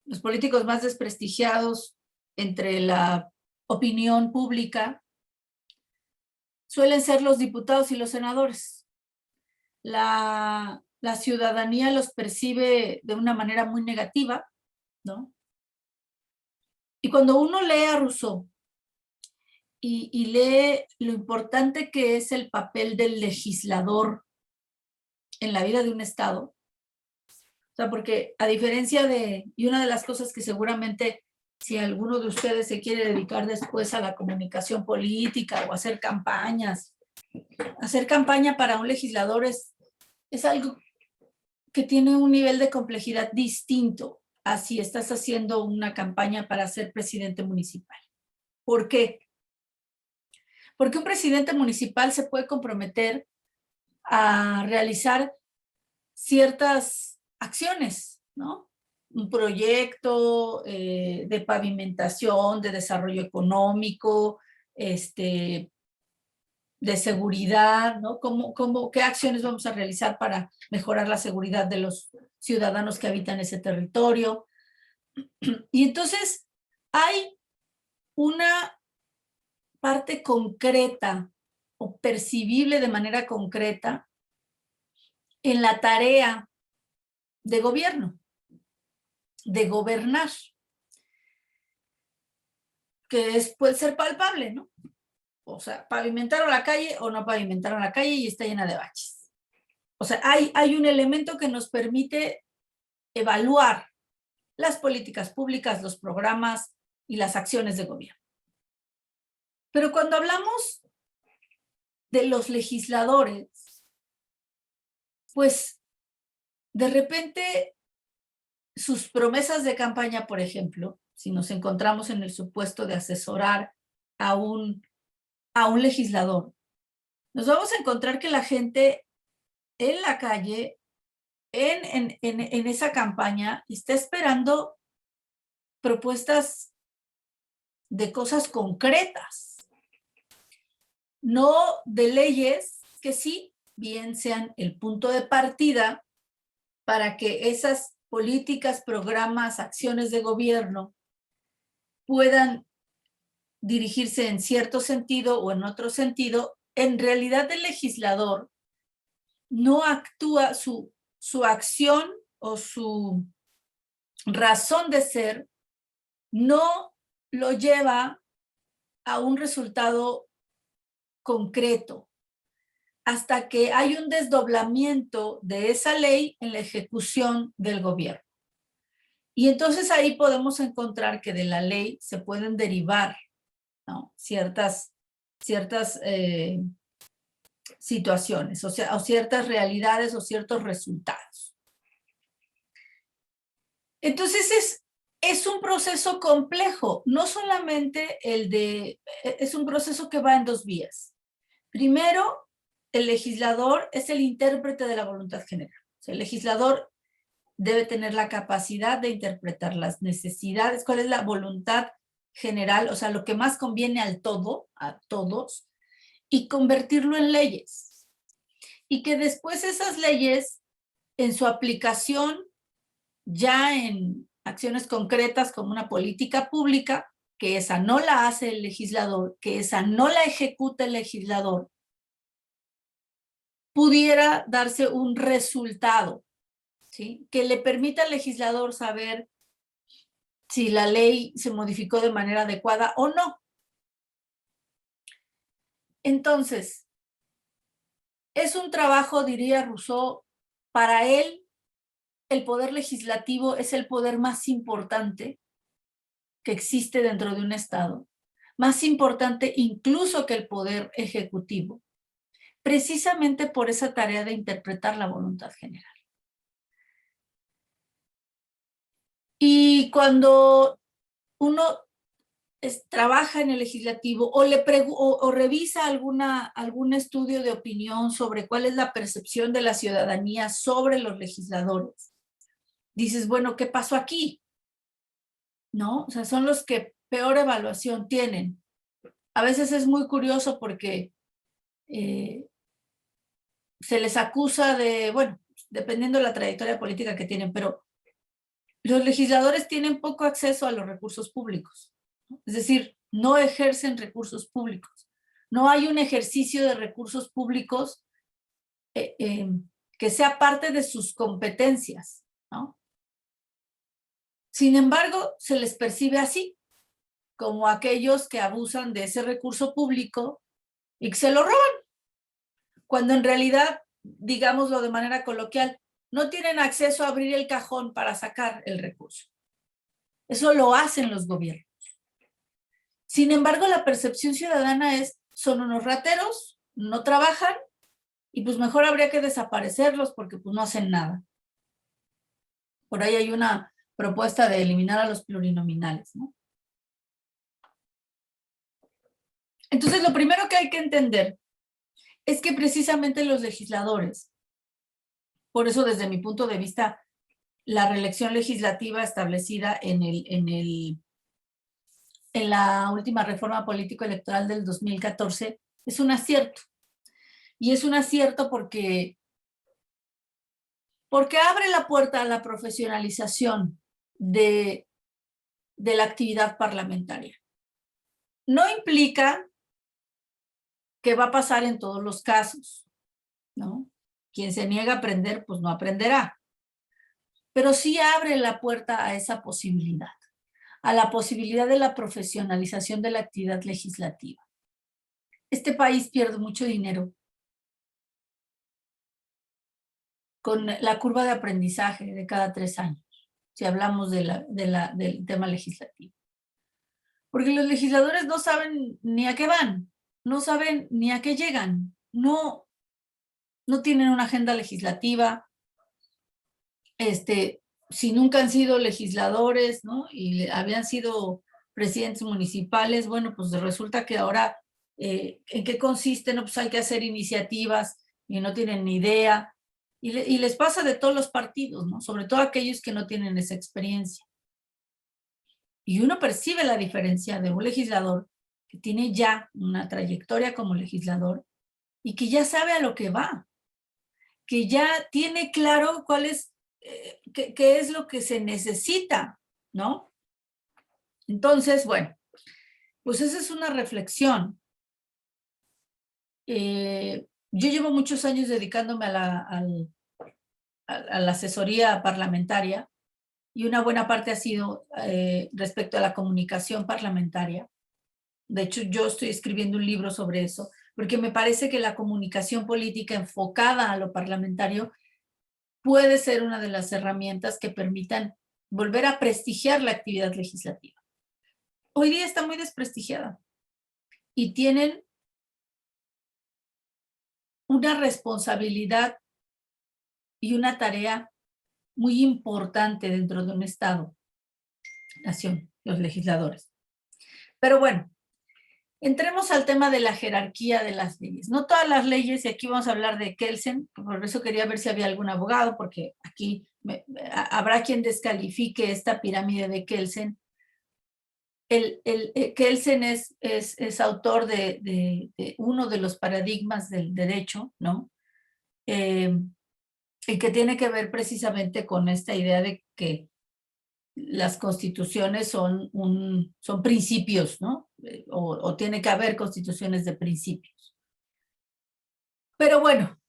los políticos más desprestigiados entre la opinión pública suelen ser los diputados y los senadores. La ciudadanía los percibe de una manera muy negativa, ¿no? Y cuando uno lee a Rousseau y lee lo importante que es el papel del legislador en la vida de un Estado, o sea, porque a diferencia y una de las cosas que seguramente si alguno de ustedes se quiere dedicar después a la comunicación política o hacer campañas, hacer campaña para un legislador es algo que tiene un nivel de complejidad distinto a si estás haciendo una campaña para ser presidente municipal. ¿Por qué? Porque un presidente municipal se puede comprometer a realizar ciertas acciones, ¿no? Un proyecto de pavimentación, de desarrollo económico, de seguridad, ¿no? ¿Qué acciones vamos a realizar para mejorar la seguridad de los ciudadanos que habitan ese territorio? Y entonces hay una parte concreta o percibible de manera concreta en la tarea de gobierno, de gobernar, que puede ser palpable, ¿no? O sea, pavimentaron la calle o no pavimentaron la calle y está llena de baches. O sea, hay un elemento que nos permite evaluar las políticas públicas, los programas y las acciones de gobierno. Pero cuando hablamos de los legisladores, pues de repente sus promesas de campaña, por ejemplo, si nos encontramos en el supuesto de asesorar a un legislador, nos vamos a encontrar que la gente en la calle, en esa campaña, está esperando propuestas de cosas concretas, no de leyes que sí bien sean el punto de partida para que esas políticas, programas, acciones de gobierno puedan dirigirse en cierto sentido o en otro sentido. En realidad el legislador no actúa, su acción o su razón de ser no lo lleva a un resultado concreto hasta que hay un desdoblamiento de esa ley en la ejecución del gobierno. Y entonces ahí podemos encontrar que de la ley se pueden derivar, ¿no?, ciertas situaciones, o ciertas realidades o ciertos resultados. Entonces es un proceso complejo, no solamente es un proceso que va en dos vías. Primero, el legislador es el intérprete de la voluntad general. O sea, el legislador debe tener la capacidad de interpretar las necesidades, cuál es la voluntad general, o sea, lo que más conviene a todos, y convertirlo en leyes. Y que después esas leyes, en su aplicación, ya en acciones concretas como una política pública, que esa no la hace el legislador, que esa no la ejecuta el legislador, pudiera darse un resultado, ¿sí?, que le permita al legislador saber si la ley se modificó de manera adecuada o no. Entonces, es un trabajo, diría Rousseau, para él el poder legislativo es el poder más importante que existe dentro de un Estado, más importante incluso que el poder ejecutivo, precisamente por esa tarea de interpretar la voluntad general. Y cuando uno trabaja en el legislativo o revisa algún estudio de opinión sobre cuál es la percepción de la ciudadanía sobre los legisladores, dices, bueno, ¿qué pasó aquí? ¿No? O sea, son los que peor evaluación tienen. A veces es muy curioso porque se les acusa de, bueno, dependiendo de la trayectoria política que tienen, pero los legisladores tienen poco acceso a los recursos públicos, ¿no? Es decir, no ejercen recursos públicos. No hay un ejercicio de recursos públicos que sea parte de sus competencias, ¿no? Sin embargo, se les percibe así, como aquellos que abusan de ese recurso público y que se lo roban, cuando en realidad, digámoslo de manera coloquial, no tienen acceso a abrir el cajón para sacar el recurso. Eso lo hacen los gobiernos. Sin embargo, la percepción ciudadana es, son unos rateros, no trabajan, y pues mejor habría que desaparecerlos porque pues no hacen nada. Por ahí hay una propuesta de eliminar a los plurinominales, ¿no? Entonces, lo primero que hay que entender es que precisamente los legisladores, por eso desde mi punto de vista, la reelección legislativa establecida en la última reforma político-electoral del 2014 es un acierto. Y es un acierto porque abre la puerta a la profesionalización de la actividad parlamentaria. No implica que va a pasar en todos los casos, ¿no? Quien se niega a aprender, pues no aprenderá. Pero sí abre la puerta a esa posibilidad, a la posibilidad de la profesionalización de la actividad legislativa. Este país pierde mucho dinero con la curva de aprendizaje de cada 3 años, si hablamos del tema legislativo. Porque los legisladores no saben ni a qué van, no saben ni a qué llegan, no tienen una agenda legislativa, si nunca han sido legisladores, ¿no? Y habían sido presidentes municipales, bueno, pues resulta que ahora, ¿en qué consiste? No, pues hay que hacer iniciativas y no tienen ni idea. Y les pasa de todos los partidos, ¿no? Sobre todo aquellos que no tienen esa experiencia. Y uno percibe la diferencia de un legislador que tiene ya una trayectoria como legislador y que ya sabe a lo que va, que ya tiene claro cuál es, qué es lo que se necesita, ¿no? Entonces, bueno, pues esa es una reflexión. Yo llevo muchos años dedicándome a la asesoría parlamentaria y una buena parte ha sido respecto a la comunicación parlamentaria. De hecho, yo estoy escribiendo un libro sobre eso, porque me parece que la comunicación política enfocada a lo parlamentario puede ser una de las herramientas que permitan volver a prestigiar la actividad legislativa. Hoy día está muy desprestigiada y tienen una responsabilidad y una tarea muy importante dentro de un Estado-nación, los legisladores. Pero bueno, entremos al tema de la jerarquía de las leyes. No todas las leyes, y aquí vamos a hablar de Kelsen, por eso quería ver si había algún abogado, porque aquí habrá quien descalifique esta pirámide de Kelsen. Kelsen es autor de uno de los paradigmas del derecho, ¿no? Y que tiene que ver precisamente con esta idea de que las constituciones son principios, ¿no? O tiene que haber constituciones de principios. Pero bueno,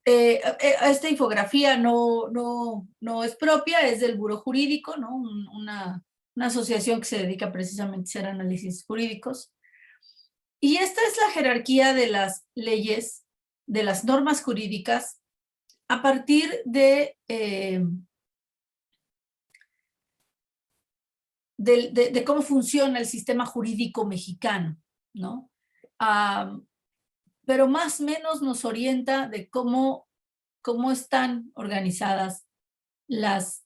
esta infografía no es propia, es del Buró Jurídico, ¿no? Una asociación que se dedica precisamente a hacer análisis jurídicos. Y esta es la jerarquía de las leyes, de las normas jurídicas, a partir de cómo funciona el sistema jurídico mexicano, ¿no? Pero más o menos nos orienta de cómo están organizadas las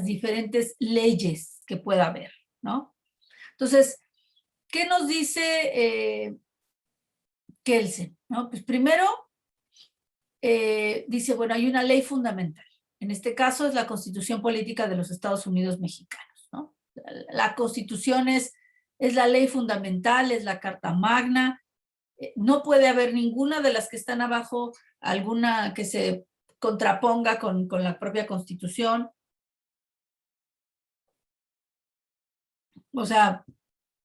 diferentes leyes que pueda haber, ¿no? Entonces, ¿qué nos dice Kelsen? ¿No? Pues primero, dice, bueno, hay una ley fundamental. En este caso es la Constitución Política de los Estados Unidos Mexicanos, ¿no? La Constitución es la ley fundamental, es la Carta Magna. No puede haber ninguna de las que están abajo, alguna que se contraponga con la propia Constitución. O sea,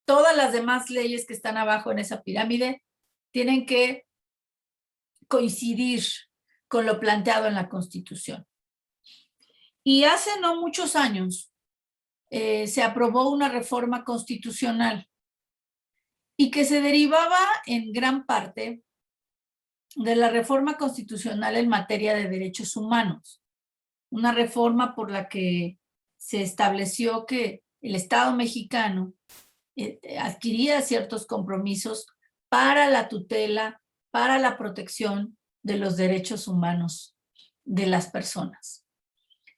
todas las demás leyes que están abajo en esa pirámide tienen que coincidir con lo planteado en la Constitución. Y hace no muchos años se aprobó una reforma constitucional y que se derivaba en gran parte de la reforma constitucional en materia de derechos humanos. Una reforma por la que se estableció que el Estado mexicano adquiría ciertos compromisos para la tutela, para la protección de los derechos humanos de las personas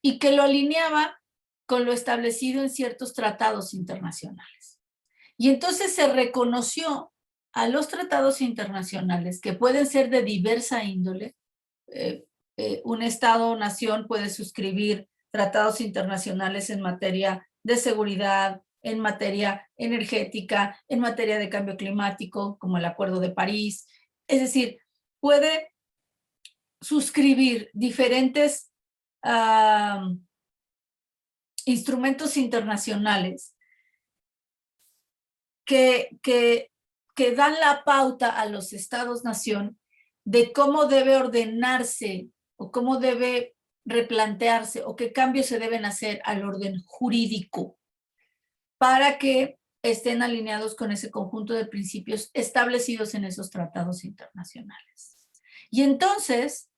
y que lo alineaba con lo establecido en ciertos tratados internacionales. Y entonces se reconoció a los tratados internacionales, que pueden ser de diversa índole. Un Estado o nación puede suscribir tratados internacionales en materia de seguridad, en materia energética, en materia de cambio climático, como el Acuerdo de París. Es decir, puede suscribir diferentes instrumentos internacionales que dan la pauta a los estados-nación de cómo debe ordenarse o cómo debe replantearse o qué cambios se deben hacer al orden jurídico para que estén alineados con ese conjunto de principios establecidos en esos tratados internacionales. Y entonces,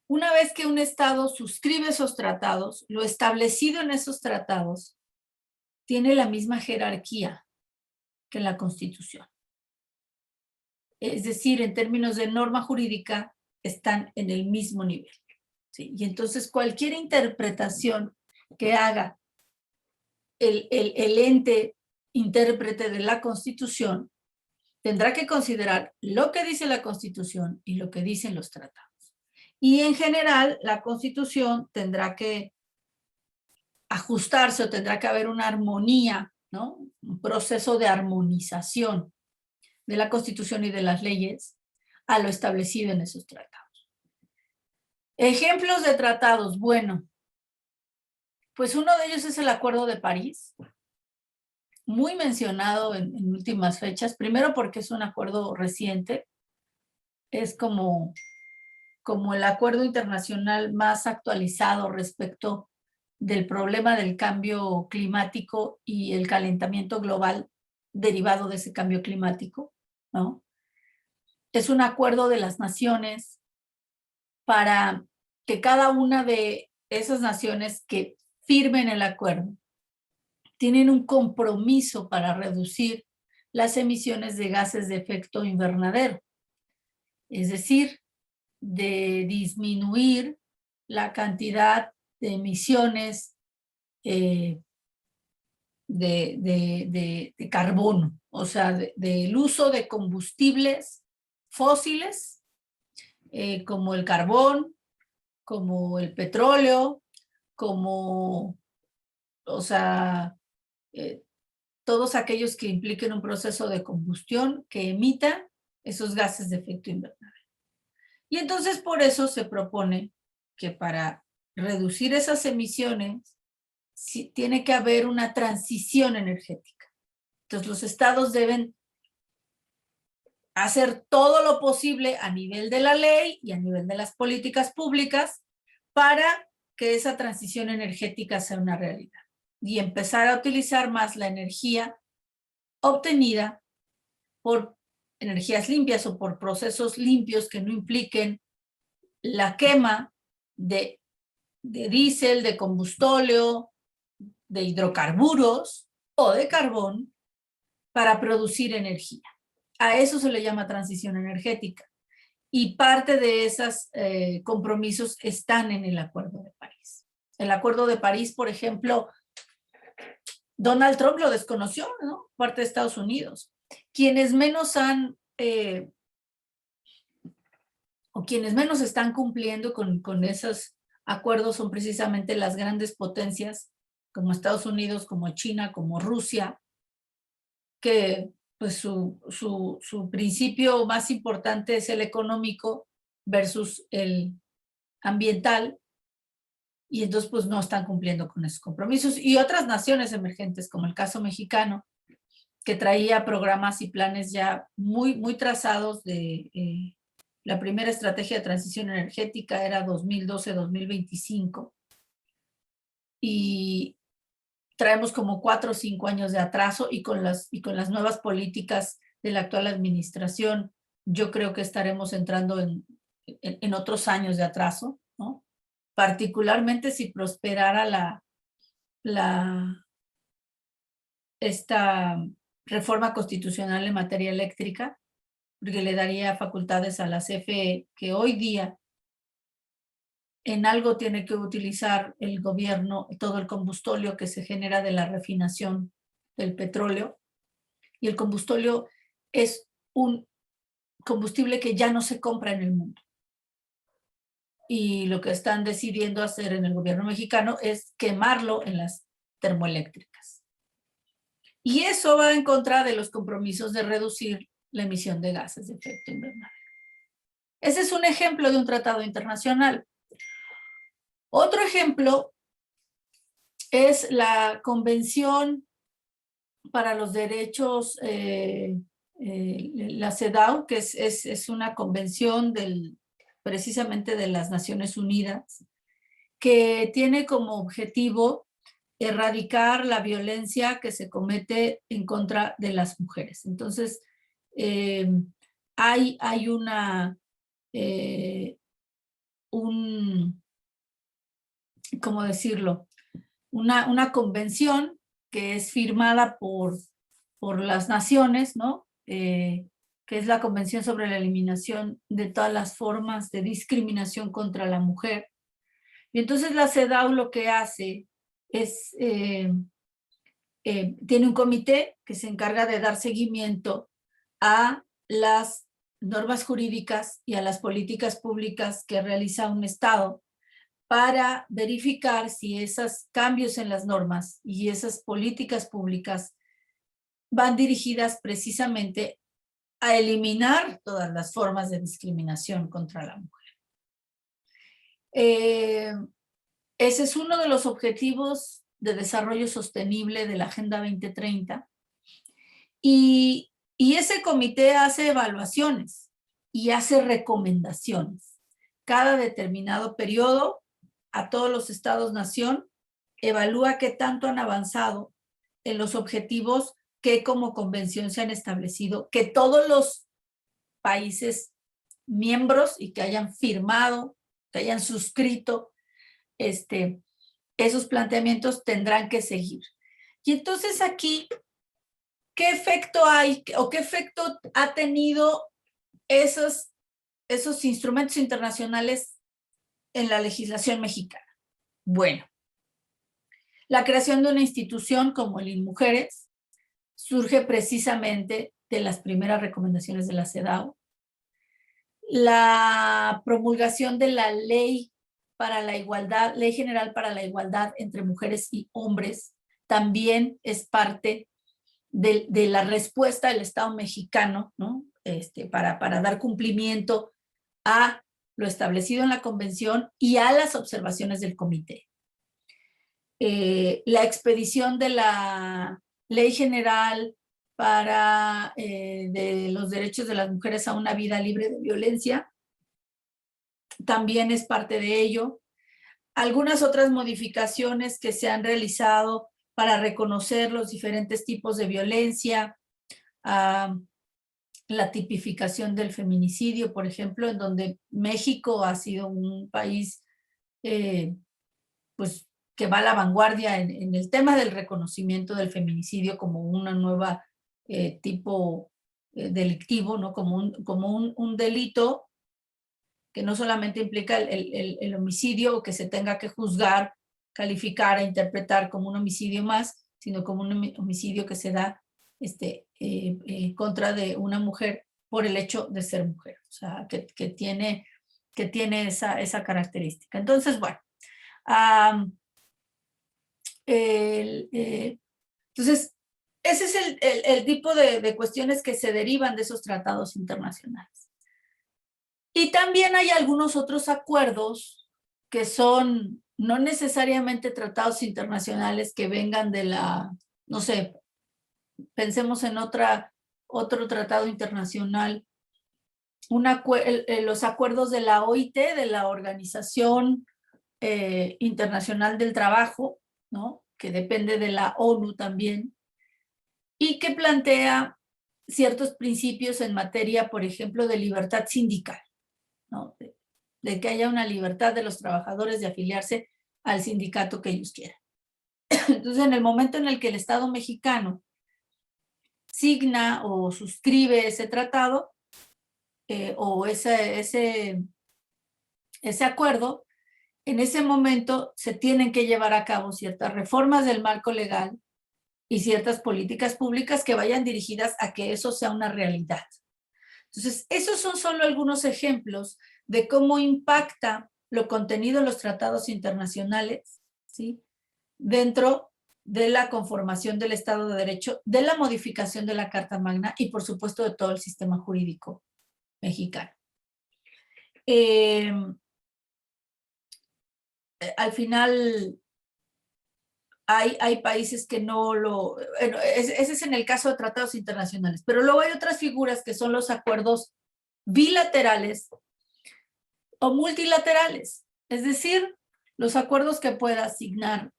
una vez que un Estado suscribe esos tratados, lo establecido en esos tratados tiene la misma jerarquía que la Constitución. Es decir, en términos de norma jurídica, están en el mismo nivel. ¿Sí? Y entonces cualquier interpretación que haga el ente intérprete de la Constitución tendrá que considerar lo que dice la Constitución y lo que dicen los tratados. Y en general, la Constitución tendrá que ajustarse o tendrá que haber una armonía, ¿no? Un proceso de armonización de la Constitución y de las leyes a lo establecido en esos tratados. Ejemplos de tratados, bueno, pues uno de ellos es el Acuerdo de París, muy mencionado en últimas fechas, primero porque es un acuerdo reciente, es como el acuerdo internacional más actualizado respecto del problema del cambio climático y el calentamiento global derivado de ese cambio climático, ¿no? Es un acuerdo de las naciones para que cada una de esas naciones que firmen el acuerdo tienen un compromiso para reducir las emisiones de gases de efecto invernadero, es decir, de disminuir la cantidad de emisiones de carbono, o sea, del uso de combustibles fósiles como el carbón, como el petróleo, como, o sea, todos aquellos que impliquen un proceso de combustión que emita esos gases de efecto invernadero. Y entonces por eso se propone que para reducir esas emisiones sí, tiene que haber una transición energética. Entonces los estados deben hacer todo lo posible a nivel de la ley y a nivel de las políticas públicas para que esa transición energética sea una realidad y empezar a utilizar más la energía obtenida por energías limpias o por procesos limpios que no impliquen la quema de diésel, de combustóleo, de hidrocarburos o de carbón para producir energía. A eso se le llama transición energética. Y parte de esos compromisos están en el Acuerdo de París. El Acuerdo de París, por ejemplo, Donald Trump lo desconoció, ¿no? Parte de Estados Unidos. Quienes menos han, o quienes menos están cumpliendo con esos acuerdos son precisamente las grandes potencias, como Estados Unidos, como China, como Rusia, que pues su principio más importante es el económico versus el ambiental, y entonces pues no están cumpliendo con esos compromisos. Y otras naciones emergentes, como el caso mexicano, que traía programas y planes ya muy, muy trazados de... la primera estrategia de transición energética era 2012-2025 y traemos como 4 o 5 años de atraso y con las nuevas políticas de la actual administración, yo creo que estaremos entrando en otros años de atraso, ¿no? Particularmente si prosperara esta reforma constitucional en materia eléctrica, porque le daría facultades a la CFE, que hoy día en algo tiene que utilizar el gobierno todo el combustóleo que se genera de la refinación del petróleo. Y el combustóleo es un combustible que ya no se compra en el mundo. Y lo que están decidiendo hacer en el gobierno mexicano es quemarlo en las termoeléctricas. Y eso va en contra de los compromisos de reducir la emisión de gases de efecto invernadero. Ese es un ejemplo de un tratado internacional. Otro ejemplo es la Convención para los Derechos, la CEDAW, que es una convención precisamente de las Naciones Unidas, que tiene como objetivo erradicar la violencia que se comete en contra de las mujeres. Entonces, hay ¿cómo decirlo? Una convención que es firmada por las naciones, ¿no? Que es la Convención sobre la Eliminación de todas las formas de discriminación contra la mujer. Y entonces la CEDAW lo que hace es, tiene un comité que se encarga de dar seguimiento a las normas jurídicas y a las políticas públicas que realiza un Estado para verificar si esos cambios en las normas y esas políticas públicas van dirigidas precisamente a eliminar todas las formas de discriminación contra la mujer. Ese es uno de los objetivos de desarrollo sostenible de la Agenda 2030 y ese comité hace evaluaciones y hace recomendaciones. Cada determinado periodo a todos los estados-nación, evalúa qué tanto han avanzado en los objetivos que como convención se han establecido, que todos los países miembros y que hayan firmado, que hayan suscrito esos planteamientos tendrán que seguir. Y entonces aquí, ¿qué efecto hay o qué efecto ha tenido esos instrumentos internacionales en la legislación mexicana? Bueno, la creación de una institución como el INMujeres surge precisamente de las primeras recomendaciones de la CEDAW. La promulgación de la ley para la igualdad, Ley General para la Igualdad entre Mujeres y Hombres, también es parte de la respuesta del Estado mexicano, ¿no? Para dar cumplimiento a lo establecido en la convención y a las observaciones del comité. La expedición de la Ley General para de los derechos de las mujeres a una vida libre de violencia también es parte de ello. Algunas otras modificaciones que se han realizado para reconocer los diferentes tipos de violencia, la tipificación del feminicidio, por ejemplo, en donde México ha sido un país pues que va a la vanguardia en el tema del reconocimiento del feminicidio como una nueva tipo delictivo, ¿no? Como un delito que no solamente implica el homicidio o que se tenga que juzgar, calificar e interpretar como un homicidio más, sino como un homicidio que se da contra de una mujer por el hecho de ser mujer, o sea, que tiene esa característica. Entonces, bueno, entonces, ese es el tipo de cuestiones que se derivan de esos tratados internacionales. Y también hay algunos otros acuerdos que son no necesariamente tratados internacionales que vengan de la, no sé, pensemos en otro tratado internacional, los acuerdos de la OIT, de la Organización Internacional del Trabajo, ¿no? Que depende de la ONU también, y que plantea ciertos principios en materia, por ejemplo, de libertad sindical, ¿no? De que haya una libertad de los trabajadores de afiliarse al sindicato que ellos quieran. Entonces, en el momento en el que el Estado mexicano signa o suscribe ese tratado o ese acuerdo, en ese momento se tienen que llevar a cabo ciertas reformas del marco legal y ciertas políticas públicas que vayan dirigidas a que eso sea una realidad. Entonces, esos son solo algunos ejemplos de cómo impacta lo contenido en los tratados internacionales, ¿sí? Dentro de la conformación del Estado de Derecho, de la modificación de la Carta Magna y, por supuesto, de todo el sistema jurídico mexicano. Al final, hay países que no lo... Bueno, ese es en el caso de tratados internacionales, pero luego hay otras figuras que son los acuerdos bilaterales o multilaterales, es decir, los acuerdos que pueda asignar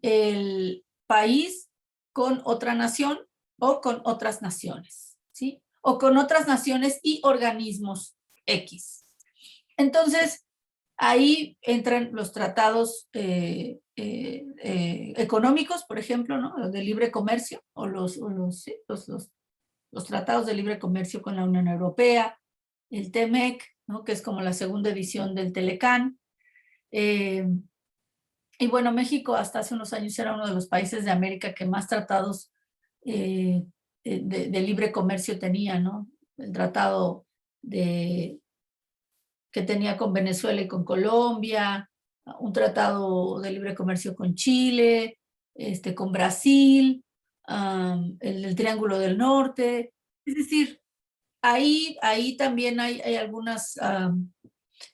el país con otra nación o con otras naciones, ¿sí? O con otras naciones y organismos X. Entonces, ahí entran los tratados económicos, por ejemplo, ¿no? Los de libre comercio o los tratados de libre comercio con la Unión Europea, el TEMEC, ¿no? Que es como la segunda edición del Telecán. Y bueno, México hasta hace unos años era uno de los países de América que más tratados de libre comercio tenía, ¿no? El tratado que tenía con Venezuela y con Colombia, un tratado de libre comercio con Chile, con Brasil, el del Triángulo del Norte. Es decir, ahí también hay algunas,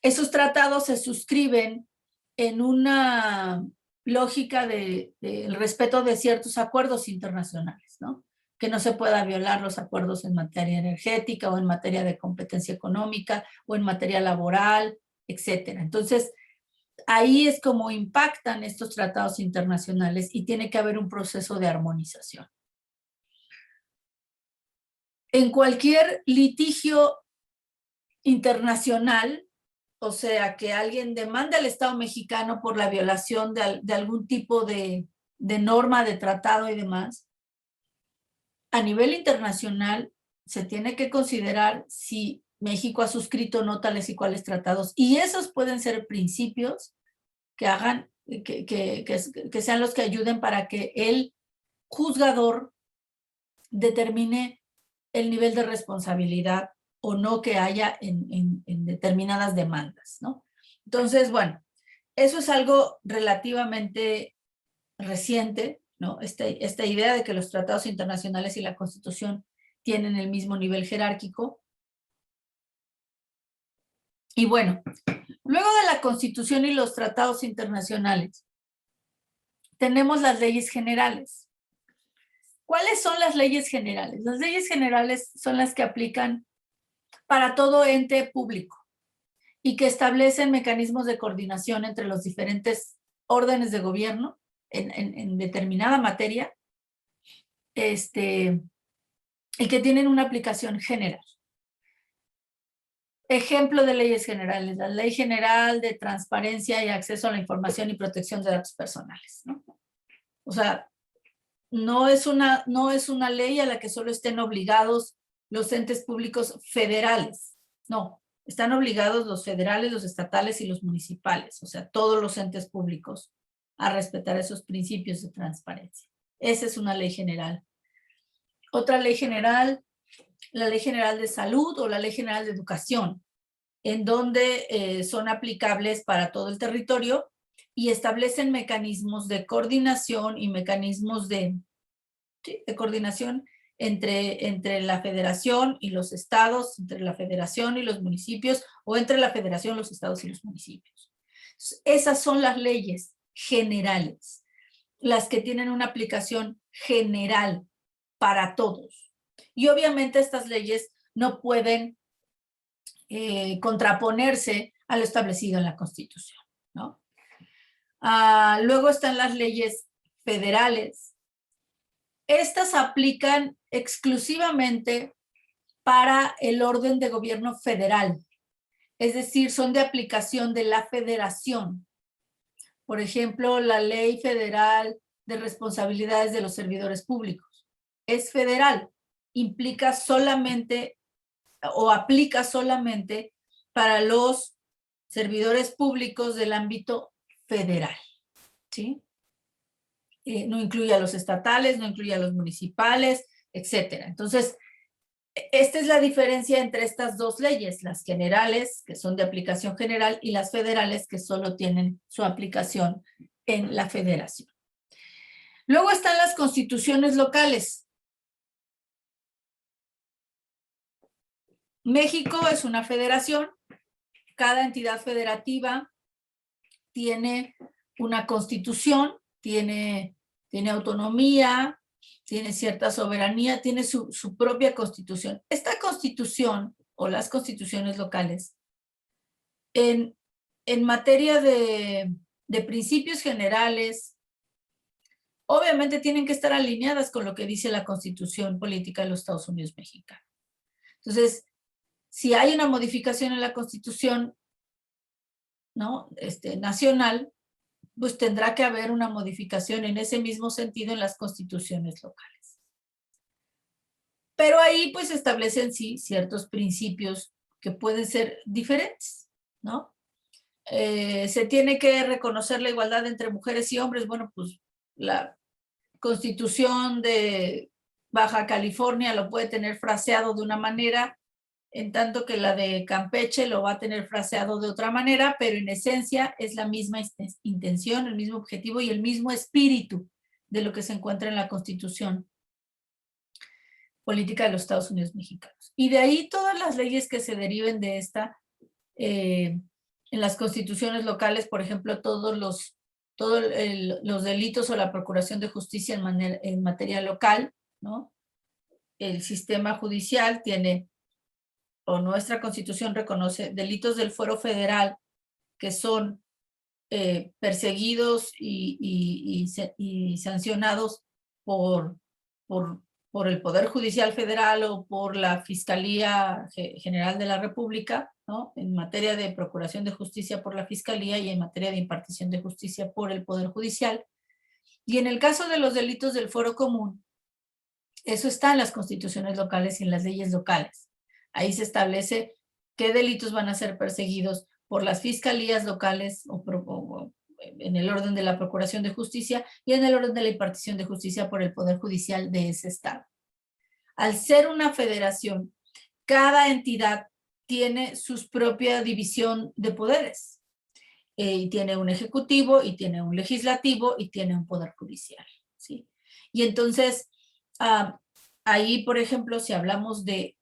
esos tratados se suscriben en una lógica del respeto de ciertos acuerdos internacionales, ¿no? Que no se pueda violar los acuerdos en materia energética o en materia de competencia económica o en materia laboral, etcétera. Entonces, ahí es como impactan estos tratados internacionales y tiene que haber un proceso de armonización. En cualquier litigio internacional, o sea, que alguien demande al Estado mexicano por la violación de algún tipo de norma, de tratado y demás, a nivel internacional se tiene que considerar si México ha suscrito o no tales y cuales tratados, y esos pueden ser principios que hagan, que sean los que ayuden para que el juzgador determine el nivel de responsabilidad o no que haya en determinadas demandas, ¿no? Entonces, bueno, eso es algo relativamente reciente, ¿no? Esta idea de que los tratados internacionales y la Constitución tienen el mismo nivel jerárquico. Y bueno, luego de la Constitución y los tratados internacionales, tenemos las leyes generales. ¿Cuáles son las leyes generales? Las leyes generales son las que aplican para todo ente público y que establecen mecanismos de coordinación entre los diferentes órdenes de gobierno en determinada materia, y que tienen una aplicación general. Ejemplo de leyes generales, la Ley General de Transparencia y Acceso a la Información y Protección de Datos Personales, ¿no? O sea, no es una ley a la que solo estén obligados los entes públicos federales, no, están obligados los federales, los estatales y los municipales, o sea, todos los entes públicos a respetar esos principios de transparencia. Esa es una ley general. Otra ley general, la Ley General de Salud o la Ley General de Educación, en donde son aplicables para todo el territorio y establecen mecanismos de coordinación y mecanismos de coordinación entre la federación y los estados, entre la federación y los municipios, o entre la federación, los estados y los municipios. Esas son las leyes generales, las que tienen una aplicación general para todos. Y obviamente estas leyes no pueden contraponerse a lo establecido en la Constitución, ¿no? Luego están las leyes federales. Estas aplican exclusivamente para el orden de gobierno federal, es decir, son de aplicación de la federación. Por ejemplo, la Ley Federal de Responsabilidades de los Servidores Públicos es federal, implica solamente o aplica solamente para los servidores públicos del ámbito federal, ¿sí? No incluye a los estatales, no incluye a los municipales, etcétera. Entonces, esta es la diferencia entre estas dos leyes, las generales, que son de aplicación general, y las federales, que solo tienen su aplicación en la federación. Luego están las constituciones locales. México es una federación. Cada entidad federativa tiene una constitución, tiene autonomía, tiene cierta soberanía, tiene su propia constitución. Esta constitución o las constituciones locales, en materia de principios generales, obviamente tienen que estar alineadas con lo que dice la Constitución Política de los Estados Unidos Mexicanos. Entonces, si hay una modificación en la Constitución, ¿no? Nacional, pues tendrá que haber una modificación en ese mismo sentido en las constituciones locales. Pero ahí pues establecen sí ciertos principios que pueden ser diferentes, ¿no? Se tiene que reconocer la igualdad entre mujeres y hombres. Bueno, pues la Constitución de Baja California lo puede tener fraseado de una manera, en tanto que la de Campeche lo va a tener fraseado de otra manera, pero en esencia es la misma intención, el mismo objetivo y el mismo espíritu de lo que se encuentra en la Constitución Política de los Estados Unidos Mexicanos. Y de ahí todas las leyes que se deriven de esta, en las constituciones locales, por ejemplo, todos los delitos o la procuración de justicia en materia local, ¿no? El sistema judicial tiene, o nuestra Constitución reconoce, delitos del fuero federal que son perseguidos y sancionados por el Poder Judicial Federal o por la Fiscalía General de la República, ¿no? En materia de procuración de justicia por la Fiscalía y en materia de impartición de justicia por el Poder Judicial. Y en el caso de los delitos del fuero común, eso está en las constituciones locales y en las leyes locales. Ahí se establece qué delitos van a ser perseguidos por las fiscalías locales o en el orden de la procuración de justicia y en el orden de la impartición de justicia por el Poder Judicial de ese estado. Al ser una federación, cada entidad tiene su propia división de poderes. Y tiene un ejecutivo, y tiene un legislativo, y tiene un poder judicial, ¿sí? Y entonces, ahí, por ejemplo, si hablamos de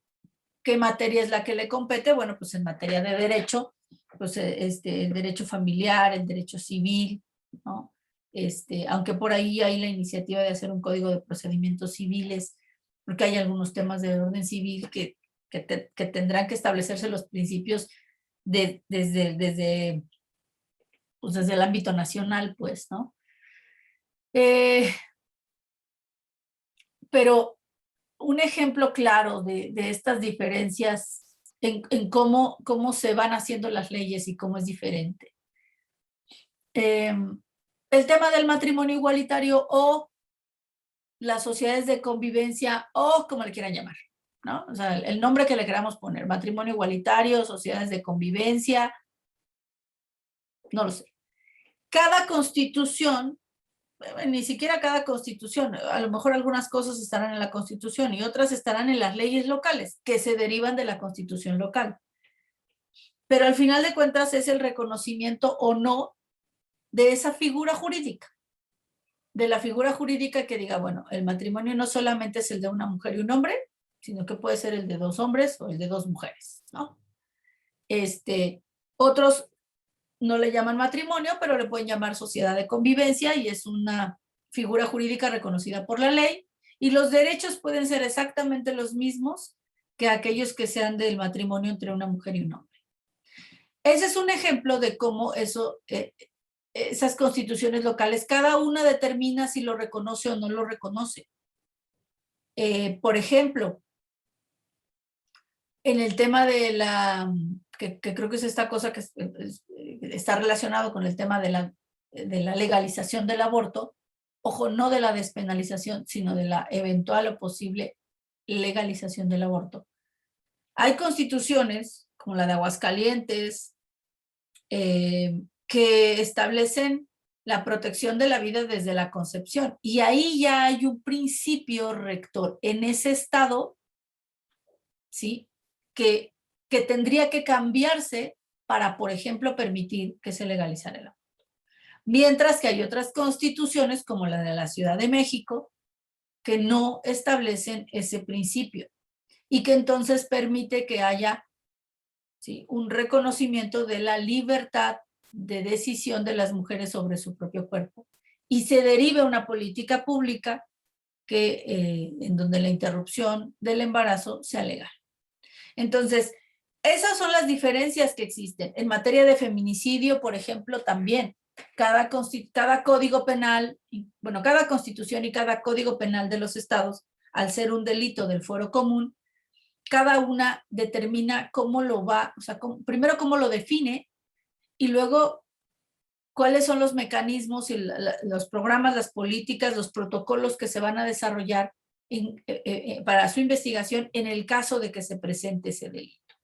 qué materia es la que le compete, bueno, pues en materia de derecho, pues el derecho familiar, el derecho civil, ¿no? Aunque por ahí hay la iniciativa de hacer un código de procedimientos civiles, porque hay algunos temas de orden civil que tendrán que establecerse los principios desde el ámbito nacional, pues, ¿no? Pero un ejemplo claro de estas diferencias en cómo se van haciendo las leyes y cómo es diferente. El tema del matrimonio igualitario o las sociedades de convivencia o como le quieran llamar, ¿no? O sea, el nombre que le queramos poner, matrimonio igualitario, sociedades de convivencia, no lo sé. Cada constitución, ni siquiera cada constitución, a lo mejor algunas cosas estarán en la constitución y otras estarán en las leyes locales que se derivan de la constitución local. Pero al final de cuentas es el reconocimiento o no de esa figura jurídica, de la figura jurídica que diga, bueno, el matrimonio no solamente es el de una mujer y un hombre, sino que puede ser el de dos hombres o el de dos mujeres, ¿no? Otros no le llaman matrimonio, pero le pueden llamar sociedad de convivencia y es una figura jurídica reconocida por la ley. Y los derechos pueden ser exactamente los mismos que aquellos que sean del matrimonio entre una mujer y un hombre. Ese es un ejemplo de cómo esas constituciones locales, cada una determina si lo reconoce o no lo reconoce. Por ejemplo, en el tema de que creo que es esta cosa que está relacionado con el tema de la legalización del aborto, ojo, no de la despenalización, sino de la eventual o posible legalización del aborto. Hay constituciones, como la de Aguascalientes, que establecen la protección de la vida desde la concepción. Y ahí ya hay un principio rector en ese estado, ¿sí? Que tendría que cambiarse para, por ejemplo, permitir que se legalizara el aborto. Mientras que hay otras constituciones, como la de la Ciudad de México, que no establecen ese principio y que entonces permite que haya, ¿sí?, un reconocimiento de la libertad de decisión de las mujeres sobre su propio cuerpo y se derive una política pública en donde la interrupción del embarazo sea legal. Entonces, esas son las diferencias que existen. En materia de feminicidio, por ejemplo, también cada código penal, bueno, cada constitución y cada código penal de los estados, al ser un delito del fuero común, cada una determina cómo lo va, o sea, primero cómo lo define y luego cuáles son los mecanismos y los programas, las políticas, los protocolos que se van a desarrollar para su investigación en el caso de que se presente ese delito.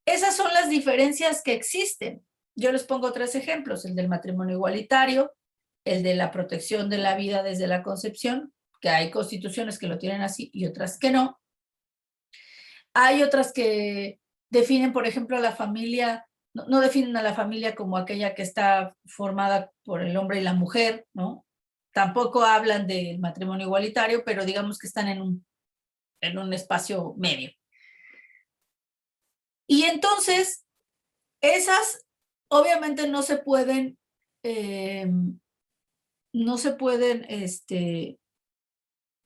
Esas son las diferencias que existen. Yo les pongo 3 ejemplos, el del matrimonio igualitario, el de la protección de la vida desde la concepción, que hay constituciones que lo tienen así y otras que no. Hay otras que definen, por ejemplo, la familia, no definen a la familia como aquella que está formada por el hombre y la mujer, ¿no? Tampoco hablan del matrimonio igualitario, pero digamos que están en un espacio medio. Y entonces, esas obviamente no se pueden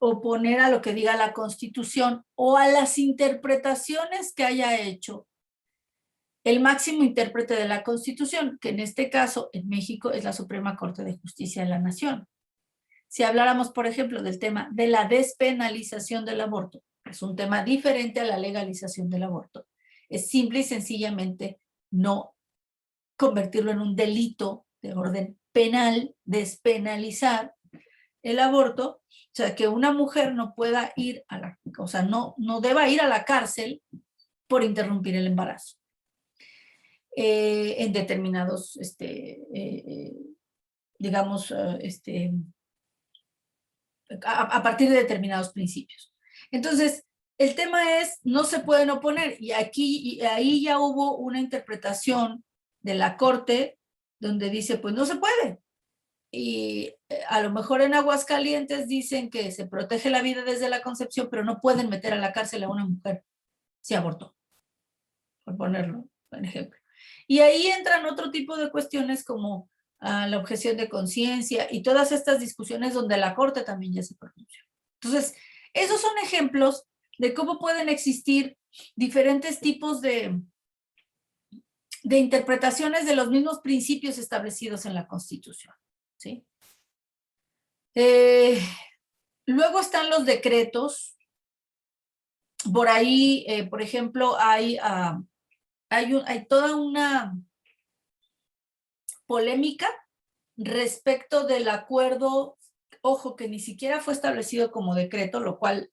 oponer a lo que diga la Constitución o a las interpretaciones que haya hecho el máximo intérprete de la Constitución, que en este caso en México es la Suprema Corte de Justicia de la Nación. Si habláramos, por ejemplo, del tema de la despenalización del aborto, es un tema diferente a la legalización del aborto. Es simple y sencillamente no convertirlo en un delito de orden penal, despenalizar el aborto, o sea, que una mujer no pueda ir no deba ir a la cárcel por interrumpir el embarazo. En determinados, digamos, a partir de determinados principios. Entonces, el tema es, no se pueden oponer, y ahí ya hubo una interpretación de la Corte donde dice, pues no se puede. Y a lo mejor en Aguascalientes dicen que se protege la vida desde la concepción, pero no pueden meter a la cárcel a una mujer si abortó, por ponerlo en ejemplo. Y ahí entran otro tipo de cuestiones como la objeción de conciencia y todas estas discusiones donde la Corte también ya se pronunció. Entonces, esos son ejemplos de cómo pueden existir diferentes tipos de interpretaciones de los mismos principios establecidos en la Constitución, ¿sí? Luego están los decretos. Por ahí, por ejemplo, hay toda una polémica respecto del acuerdo, ojo, que ni siquiera fue establecido como decreto, lo cual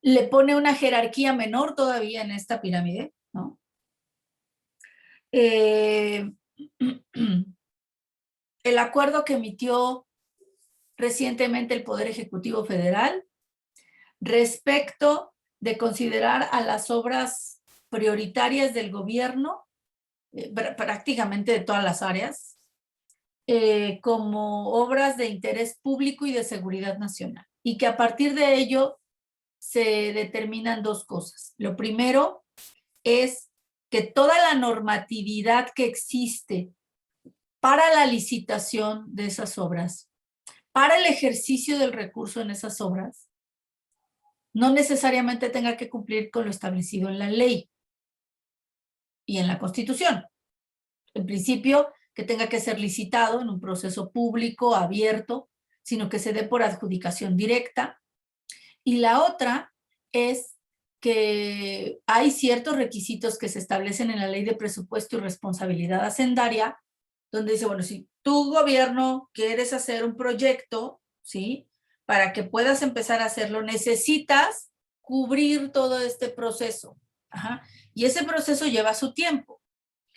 le pone una jerarquía menor todavía en esta pirámide, ¿no? El acuerdo que emitió recientemente el Poder Ejecutivo Federal respecto de considerar a las obras prioritarias del gobierno, prácticamente de todas las áreas, como obras de interés público y de seguridad nacional. Y que a partir de ello se determinan 2 cosas. Lo primero es que toda la normatividad que existe para la licitación de esas obras, para el ejercicio del recurso en esas obras, no necesariamente tenga que cumplir con lo establecido en la ley y en la Constitución. En principio, que tenga que ser licitado en un proceso público, abierto, sino que se dé por adjudicación directa. Y la otra es que hay ciertos requisitos que se establecen en la Ley de Presupuesto y Responsabilidad Hacendaria, donde dice, bueno, si tu gobierno quieres hacer un proyecto, ¿sí? Para que puedas empezar a hacerlo, necesitas cubrir todo este proceso. Ajá. Y ese proceso lleva su tiempo.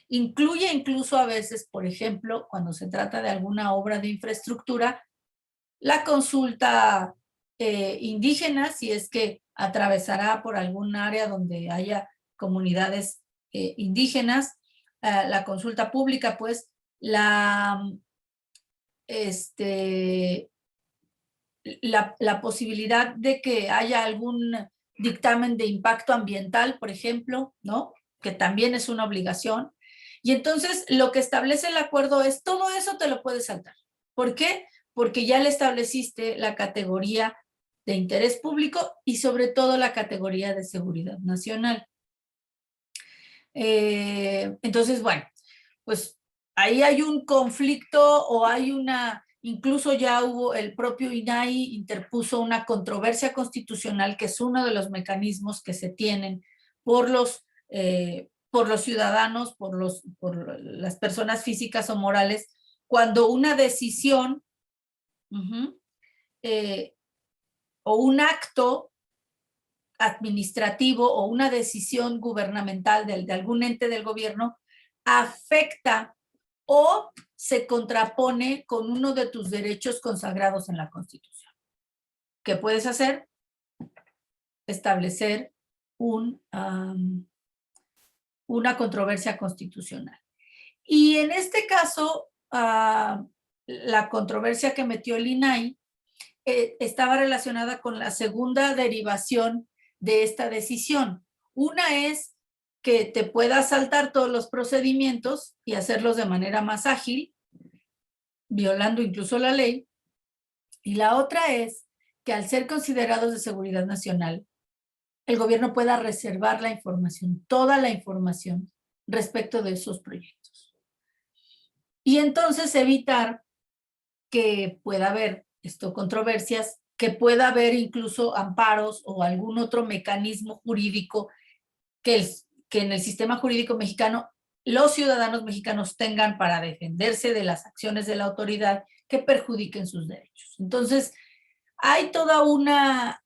Incluye incluso a veces, por ejemplo, cuando se trata de alguna obra de infraestructura, la consulta indígena, si es que atravesará por algún área donde haya comunidades indígenas, la consulta pública, pues, la posibilidad de que haya algún dictamen de impacto ambiental, por ejemplo, ¿no? Que también es una obligación. Y entonces lo que establece el acuerdo es todo eso te lo puedes saltar. ¿Por qué? Porque ya le estableciste la categoría de interés público y sobre todo la categoría de seguridad nacional. Entonces, bueno, pues ahí hay un conflicto o hay una, incluso ya hubo, el propio INAI interpuso una controversia constitucional, que es uno de los mecanismos que se tienen por los ciudadanos, por las personas físicas o morales, cuando una decisión eh, o un acto administrativo o una decisión gubernamental de algún ente del gobierno afecta o se contrapone con uno de tus derechos consagrados en la Constitución. ¿Qué puedes hacer? Establecer una controversia constitucional. Y en este caso, la controversia que metió el INAI estaba relacionada con la segunda derivación de esta decisión. Una es que te puedas saltar todos los procedimientos y hacerlos de manera más ágil, violando incluso la ley. Y la otra es que al ser considerados de seguridad nacional, el gobierno pueda reservar la información, toda la información respecto de esos proyectos. Y entonces evitar que pueda haber controversias, que pueda haber incluso amparos o algún otro mecanismo jurídico que en el sistema jurídico mexicano los ciudadanos mexicanos tengan para defenderse de las acciones de la autoridad que perjudiquen sus derechos. Entonces, hay toda una,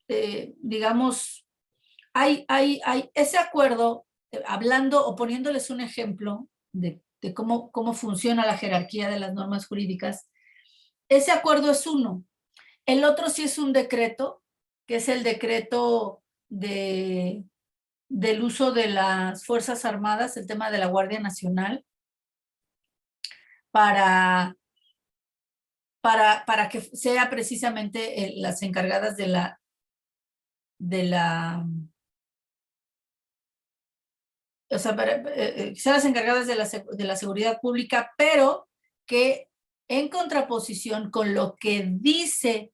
digamos, hay ese acuerdo, hablando o poniéndoles un ejemplo de cómo funciona la jerarquía de las normas jurídicas. Ese acuerdo es uno. El otro sí es un decreto, que es el decreto del uso de las Fuerzas Armadas, el tema de la Guardia Nacional, para que sea precisamente las encargadas o sea, sean las encargadas de la seguridad pública, pero que en contraposición con lo que dice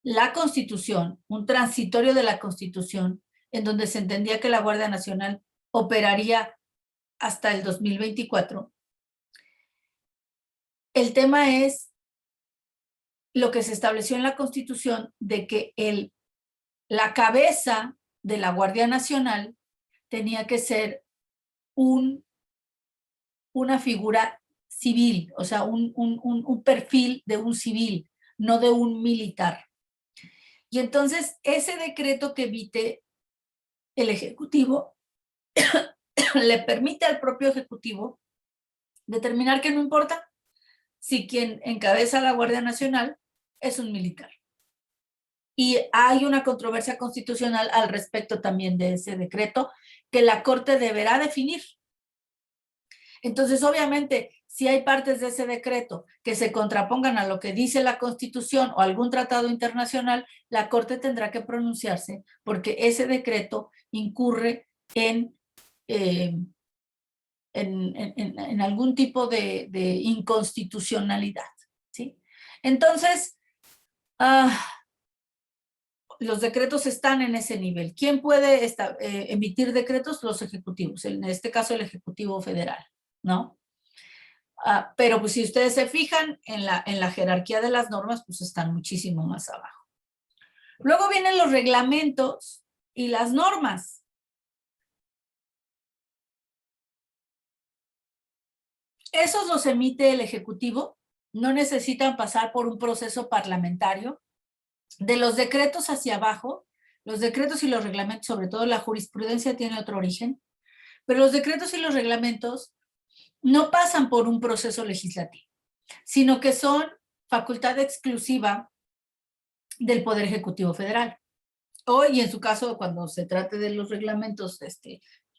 la Constitución, un transitorio de la Constitución, en donde se entendía que la Guardia Nacional operaría hasta el 2024. El tema es lo que se estableció en la Constitución de que la cabeza de la Guardia Nacional tenía que ser una figura civil, o sea, un perfil de un civil, no de un militar. Y entonces ese decreto que emite el Ejecutivo le permite al propio Ejecutivo determinar que no importa si quien encabeza la Guardia Nacional es un militar. Y hay una controversia constitucional al respecto también de ese decreto que la Corte deberá definir. Entonces, obviamente, si hay partes de ese decreto que se contrapongan a lo que dice la Constitución o algún tratado internacional, la Corte tendrá que pronunciarse porque ese decreto incurre eh, en algún tipo de inconstitucionalidad, ¿sí? Entonces, los decretos están en ese nivel. ¿Quién puede emitir decretos? Los ejecutivos, en este caso el Ejecutivo Federal, ¿no? Pero pues si ustedes se fijan en la jerarquía de las normas, pues están muchísimo más abajo. Luego vienen los reglamentos y las normas. Esos los emite el Ejecutivo, no necesitan pasar por un proceso parlamentario. De los decretos hacia abajo, los decretos y los reglamentos, sobre todo la jurisprudencia tiene otro origen, pero los decretos y los reglamentos no pasan por un proceso legislativo, sino que son facultad exclusiva del Poder Ejecutivo Federal. Y en su caso, cuando se trate de los reglamentos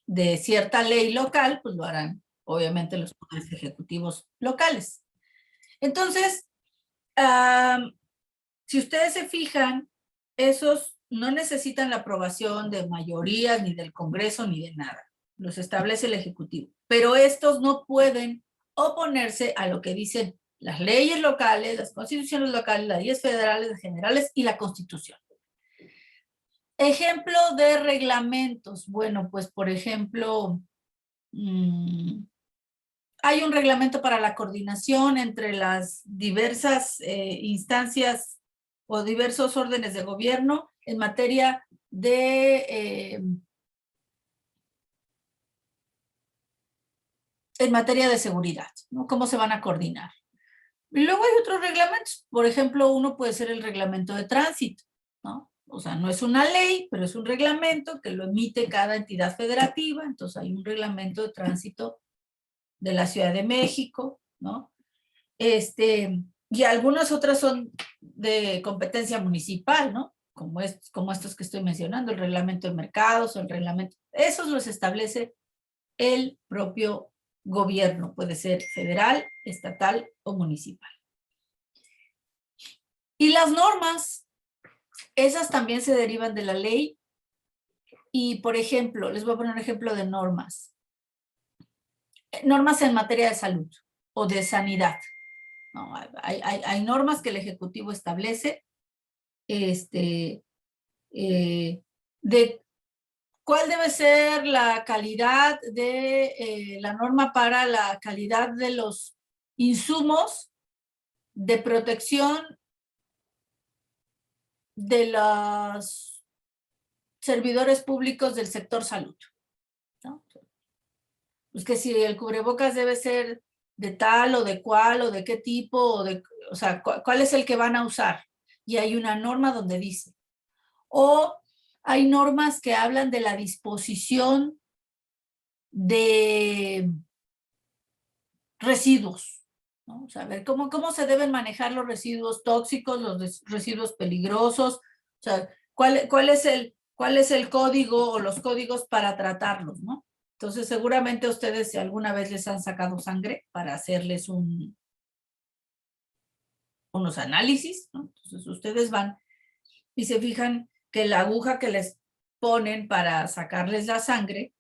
de cierta ley local, pues lo harán, obviamente, los poderes ejecutivos locales. Entonces, si ustedes se fijan, esos no necesitan la aprobación de mayorías, ni del Congreso, ni de nada. Los establece el Ejecutivo. Pero estos no pueden oponerse a lo que dicen las leyes locales, las constituciones locales, las leyes federales, generales y la Constitución. Ejemplo de reglamentos. Bueno, pues por ejemplo, hay un reglamento para la coordinación entre las diversas instancias o diversos órdenes de gobierno en materia de seguridad, ¿no? ¿Cómo se van a coordinar? Y luego hay otros reglamentos. Por ejemplo, uno puede ser el reglamento de tránsito, ¿no? O sea, no es una ley, pero es un reglamento que lo emite cada entidad federativa. Entonces hay un reglamento de tránsito de la Ciudad de México, ¿no? Y algunas otras son de competencia municipal, ¿no? Como estos que estoy mencionando, el reglamento de mercados o el reglamento. Esos los establece el propio gobierno, puede ser federal, estatal o municipal. Y las normas, esas también se derivan de la ley. Y, por ejemplo, les voy a poner un ejemplo de normas. Normas en materia de salud o de sanidad. No, hay normas que el Ejecutivo establece de cuál debe ser la calidad de la norma para la calidad de los insumos de protección de los servidores públicos del sector salud, ¿no? Pues que si el cubrebocas debe ser de tal o de cual o de qué tipo, o sea, cuál es el que van a usar. Y hay una norma donde dice. O hay normas que hablan de la disposición de residuos, ¿no? O sea, ver cómo se deben manejar los residuos tóxicos, los residuos peligrosos, o sea, cuál es el código o los códigos para tratarlos, ¿no? Entonces, seguramente ustedes si alguna vez les han sacado sangre para hacerles unos análisis, ¿no? Entonces, ustedes van y se fijan que la aguja que les ponen para sacarles la sangre,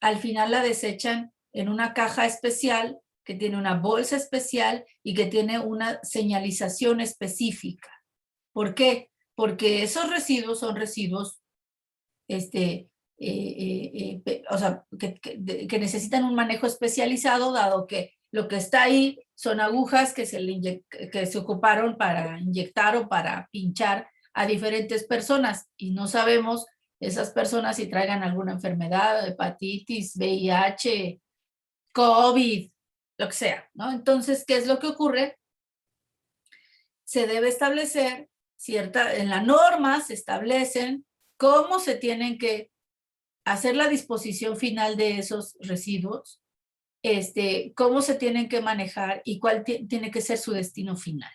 al final la desechan en una caja especial que tiene una bolsa especial y que tiene una señalización específica. ¿Por qué? Porque esos residuos son residuos o sea, que necesitan un manejo especializado, dado que lo que está ahí son agujas que se ocuparon para inyectar o para pinchar a diferentes personas y no sabemos esas personas si traigan alguna enfermedad, hepatitis, VIH, COVID, lo que sea, ¿no? Entonces, ¿qué es lo que ocurre? Se debe establecer en la norma se establecen cómo se tienen que hacer la disposición final de esos residuos, cómo se tienen que manejar y cuál tiene que ser su destino final.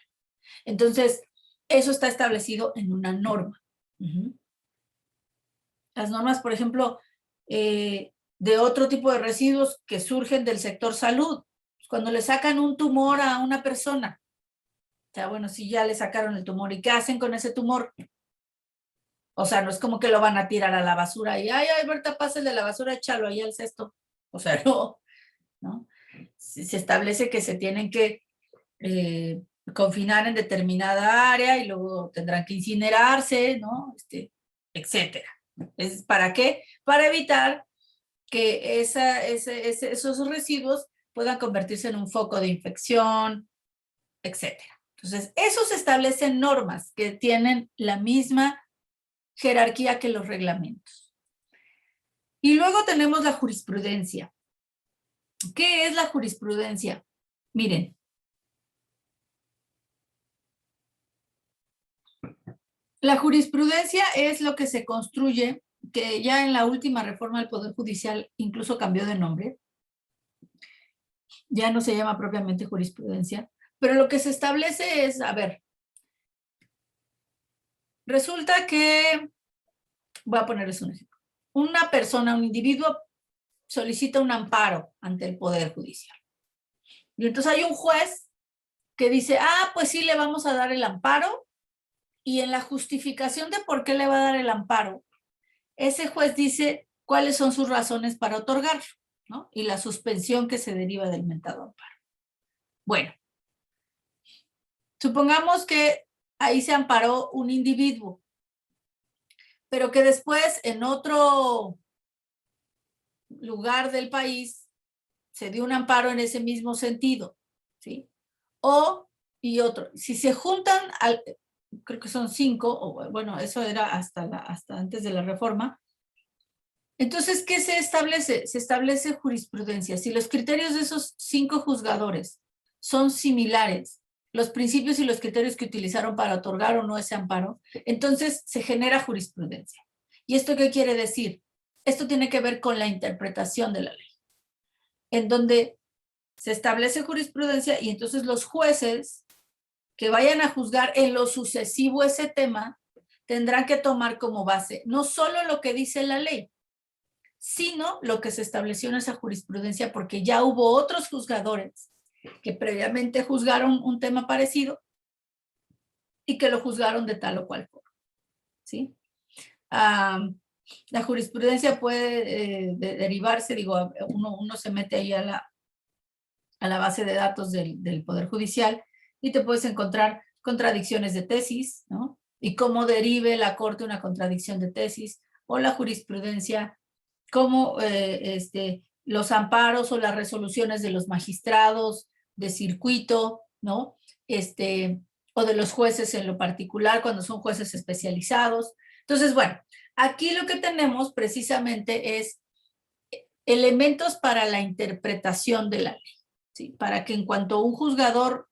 Entonces, eso está establecido en una norma. Las normas, por ejemplo, de otro tipo de residuos que surgen del sector salud. Cuando le sacan un tumor a una persona, o sea, bueno, si ya le sacaron el tumor, ¿y qué hacen con ese tumor? O sea, no es como que lo van a tirar a la basura y, ay, Berta, pasa el de la basura, échalo ahí al cesto. O sea, no, ¿no? Se establece que se tienen que confinar en determinada área y luego tendrán que incinerarse, ¿no? Etcétera. ¿Para qué? Para evitar que esos residuos puedan convertirse en un foco de infección, etcétera. Entonces, esos establecen normas que tienen la misma jerarquía que los reglamentos. Y luego tenemos la jurisprudencia. ¿Qué es la jurisprudencia? Miren, la jurisprudencia es lo que se construye, que ya en la última reforma del Poder Judicial incluso cambió de nombre, ya no se llama propiamente jurisprudencia, pero lo que se establece es, a ver, resulta que, voy a ponerles un ejemplo, una persona, un individuo solicita un amparo ante el Poder Judicial. Y entonces hay un juez que dice, pues sí, le vamos a dar el amparo, y en la justificación de por qué le va a dar el amparo, ese juez dice cuáles son sus razones para otorgarlo, ¿no? Y la suspensión que se deriva del mentado amparo. Bueno, supongamos que ahí se amparó un individuo, pero que después en otro lugar del país se dio un amparo en ese mismo sentido, ¿sí? Y otro. Si se juntan, creo que son 5, o bueno, eso era hasta antes de la reforma. Entonces, ¿qué se establece? Se establece jurisprudencia. Si los criterios de esos 5 juzgadores son similares, los principios y los criterios que utilizaron para otorgar o no ese amparo, entonces se genera jurisprudencia. ¿Y esto qué quiere decir? Esto tiene que ver con la interpretación de la ley, en donde se establece jurisprudencia y entonces los jueces que vayan a juzgar en lo sucesivo ese tema tendrán que tomar como base no solo lo que dice la ley, sino lo que se estableció en esa jurisprudencia, porque ya hubo otros juzgadores que previamente juzgaron un tema parecido y que lo juzgaron de tal o cual forma, ¿sí? La jurisprudencia puede derivarse, digo, uno se mete ahí a la base de datos del Poder Judicial y te puedes encontrar contradicciones de tesis, ¿no? Y cómo derive la Corte una contradicción de tesis, o la jurisprudencia, cómo los amparos o las resoluciones de los magistrados de circuito, ¿no? O de los jueces en lo particular, cuando son jueces especializados. Entonces, bueno, aquí lo que tenemos precisamente es elementos para la interpretación de la ley, ¿sí? Para que en cuanto un juzgador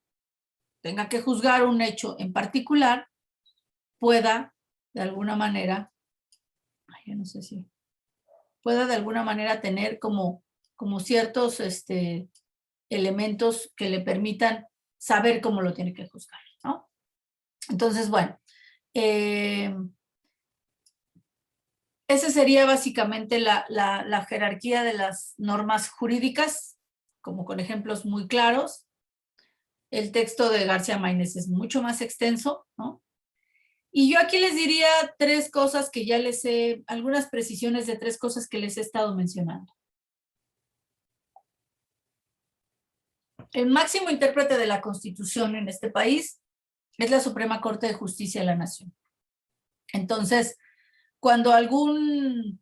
tenga que juzgar un hecho en particular, pueda de alguna manera, yo no sé si, pueda de alguna manera tener como ciertos elementos que le permitan saber cómo lo tiene que juzgar, ¿no? Entonces, bueno, esa sería básicamente la jerarquía de las normas jurídicas, como con ejemplos muy claros. El texto de García Maínez es mucho más extenso, ¿no? Y yo aquí les diría 3 cosas que ya les algunas precisiones de 3 cosas que les he estado mencionando. El máximo intérprete de la Constitución en este país es la Suprema Corte de Justicia de la Nación. Entonces, cuando algún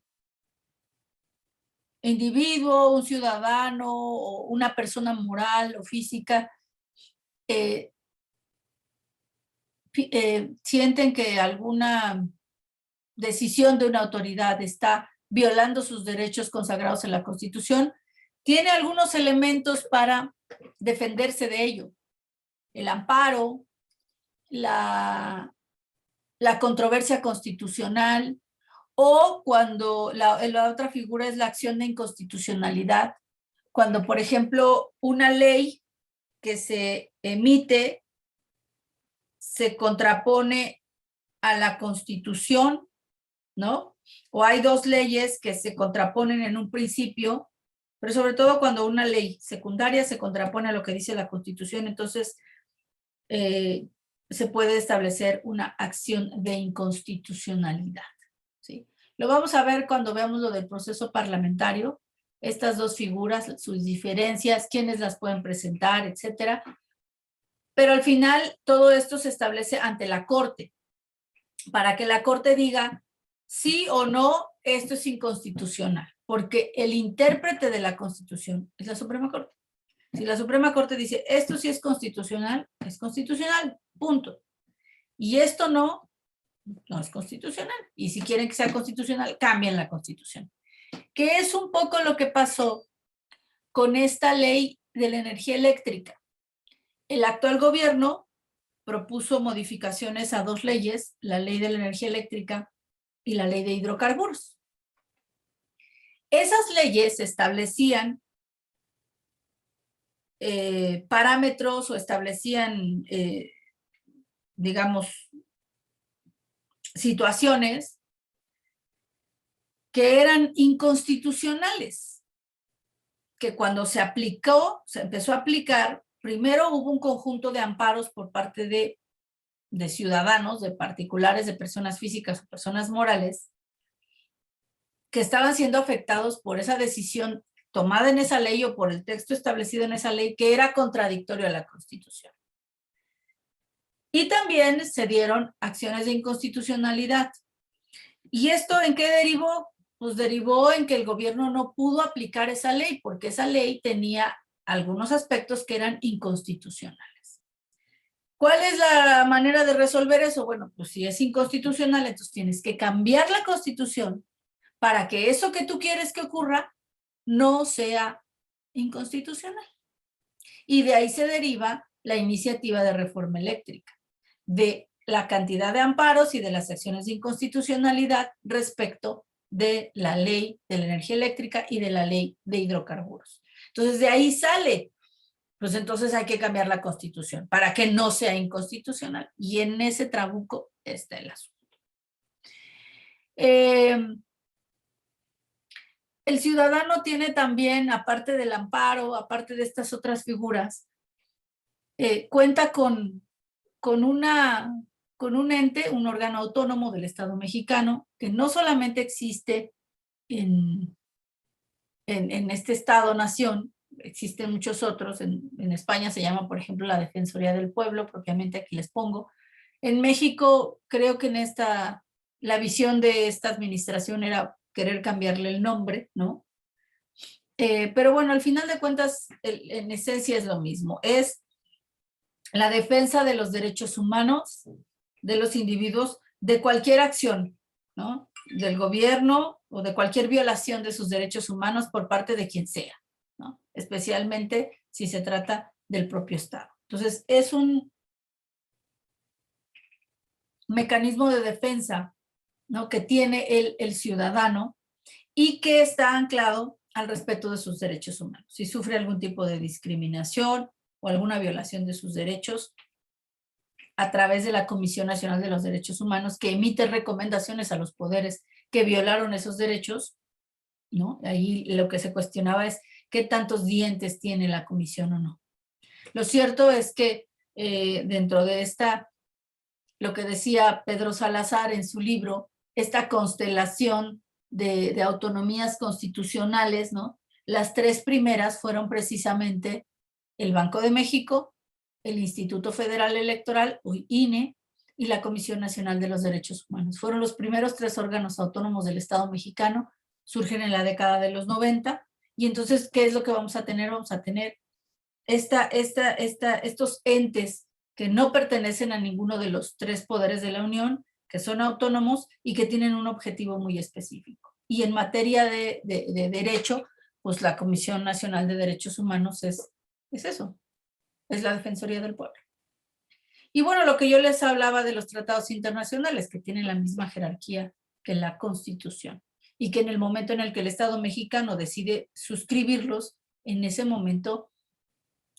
individuo, un ciudadano o una persona moral o física sienten que alguna decisión de una autoridad está violando sus derechos consagrados en la Constitución, tiene algunos elementos para defenderse de ello. El amparo, la controversia constitucional, o cuando la otra figura es la acción de inconstitucionalidad, cuando, por ejemplo, una ley que se emite se contrapone a la Constitución, ¿no? O hay dos leyes que se contraponen en un principio, pero sobre todo cuando una ley secundaria se contrapone a lo que dice la Constitución, entonces se puede establecer una acción de inconstitucionalidad, ¿sí? Lo vamos a ver cuando veamos lo del proceso parlamentario, estas dos figuras, sus diferencias, quiénes las pueden presentar, etcétera. Pero al final todo esto se establece ante la Corte, para que la Corte diga sí o no, esto es inconstitucional, porque el intérprete de la Constitución es la Suprema Corte. Si la Suprema Corte dice esto sí es constitucional, punto. Y esto no, no es constitucional. Y si quieren que sea constitucional, cambien la Constitución. Que es un poco lo que pasó con esta ley de la energía eléctrica. El actual gobierno propuso modificaciones a dos leyes, la ley de la energía eléctrica y la ley de hidrocarburos. Esas leyes establecían parámetros o establecían, digamos, situaciones que eran inconstitucionales, que cuando se empezó a aplicar, primero hubo un conjunto de amparos por parte de ciudadanos, de particulares, de personas físicas o personas morales, que estaban siendo afectados por esa decisión tomada en esa ley o por el texto establecido en esa ley que era contradictorio a la Constitución. Y también se dieron acciones de inconstitucionalidad. ¿Y esto en qué derivó? Pues derivó en que el gobierno no pudo aplicar esa ley, porque esa ley tenía algunos aspectos que eran inconstitucionales. ¿Cuál es la manera de resolver eso? Bueno, pues si es inconstitucional, entonces tienes que cambiar la Constitución para que eso que tú quieres que ocurra no sea inconstitucional. Y de ahí se deriva la iniciativa de reforma eléctrica, de la cantidad de amparos y de las acciones de inconstitucionalidad respecto de la ley de la energía eléctrica y de la ley de hidrocarburos. Entonces, de ahí sale, pues entonces hay que cambiar la Constitución para que no sea inconstitucional. Y en ese trabuco está el asunto. El ciudadano tiene también, aparte del amparo, aparte de estas otras figuras, cuenta con un ente, un órgano autónomo del Estado mexicano, que no solamente existe en este Estado-nación, existen muchos otros, en España se llama, por ejemplo, la Defensoría del Pueblo, propiamente aquí les pongo. En México, creo que la visión de esta administración era querer cambiarle el nombre, ¿no? Pero bueno, al final de cuentas, en esencia es lo mismo, es la defensa de los derechos humanos de los individuos de cualquier acción, ¿no? Del gobierno o de cualquier violación de sus derechos humanos por parte de quien sea, ¿no? Especialmente si se trata del propio Estado. Entonces, es un mecanismo de defensa, ¿no?, que tiene el ciudadano y que está anclado al respeto de sus derechos humanos. Si sufre algún tipo de discriminación o alguna violación de sus derechos, a través de la Comisión Nacional de los Derechos Humanos, que emite recomendaciones a los poderes que violaron esos derechos, ¿no? Ahí lo que se cuestionaba es qué tantos dientes tiene la comisión o no. Lo cierto es que dentro de lo que decía Pedro Salazar en su libro, esta constelación de autonomías constitucionales, ¿no? Las tres primeras fueron precisamente el Banco de México, el Instituto Federal Electoral, o INE, y la Comisión Nacional de los Derechos Humanos. Fueron los primeros tres órganos autónomos del Estado mexicano, surgen en la década de los 90, y entonces, ¿qué es lo que vamos a tener? Vamos a tener estos entes que no pertenecen a ninguno de los tres poderes de la Unión, que son autónomos y que tienen un objetivo muy específico. Y en materia de derecho, pues la Comisión Nacional de Derechos Humanos es eso, es la Defensoría del Pueblo. Y bueno, lo que yo les hablaba de los tratados internacionales, que tienen la misma jerarquía que la Constitución, y que en el momento en el que el Estado mexicano decide suscribirlos, en ese momento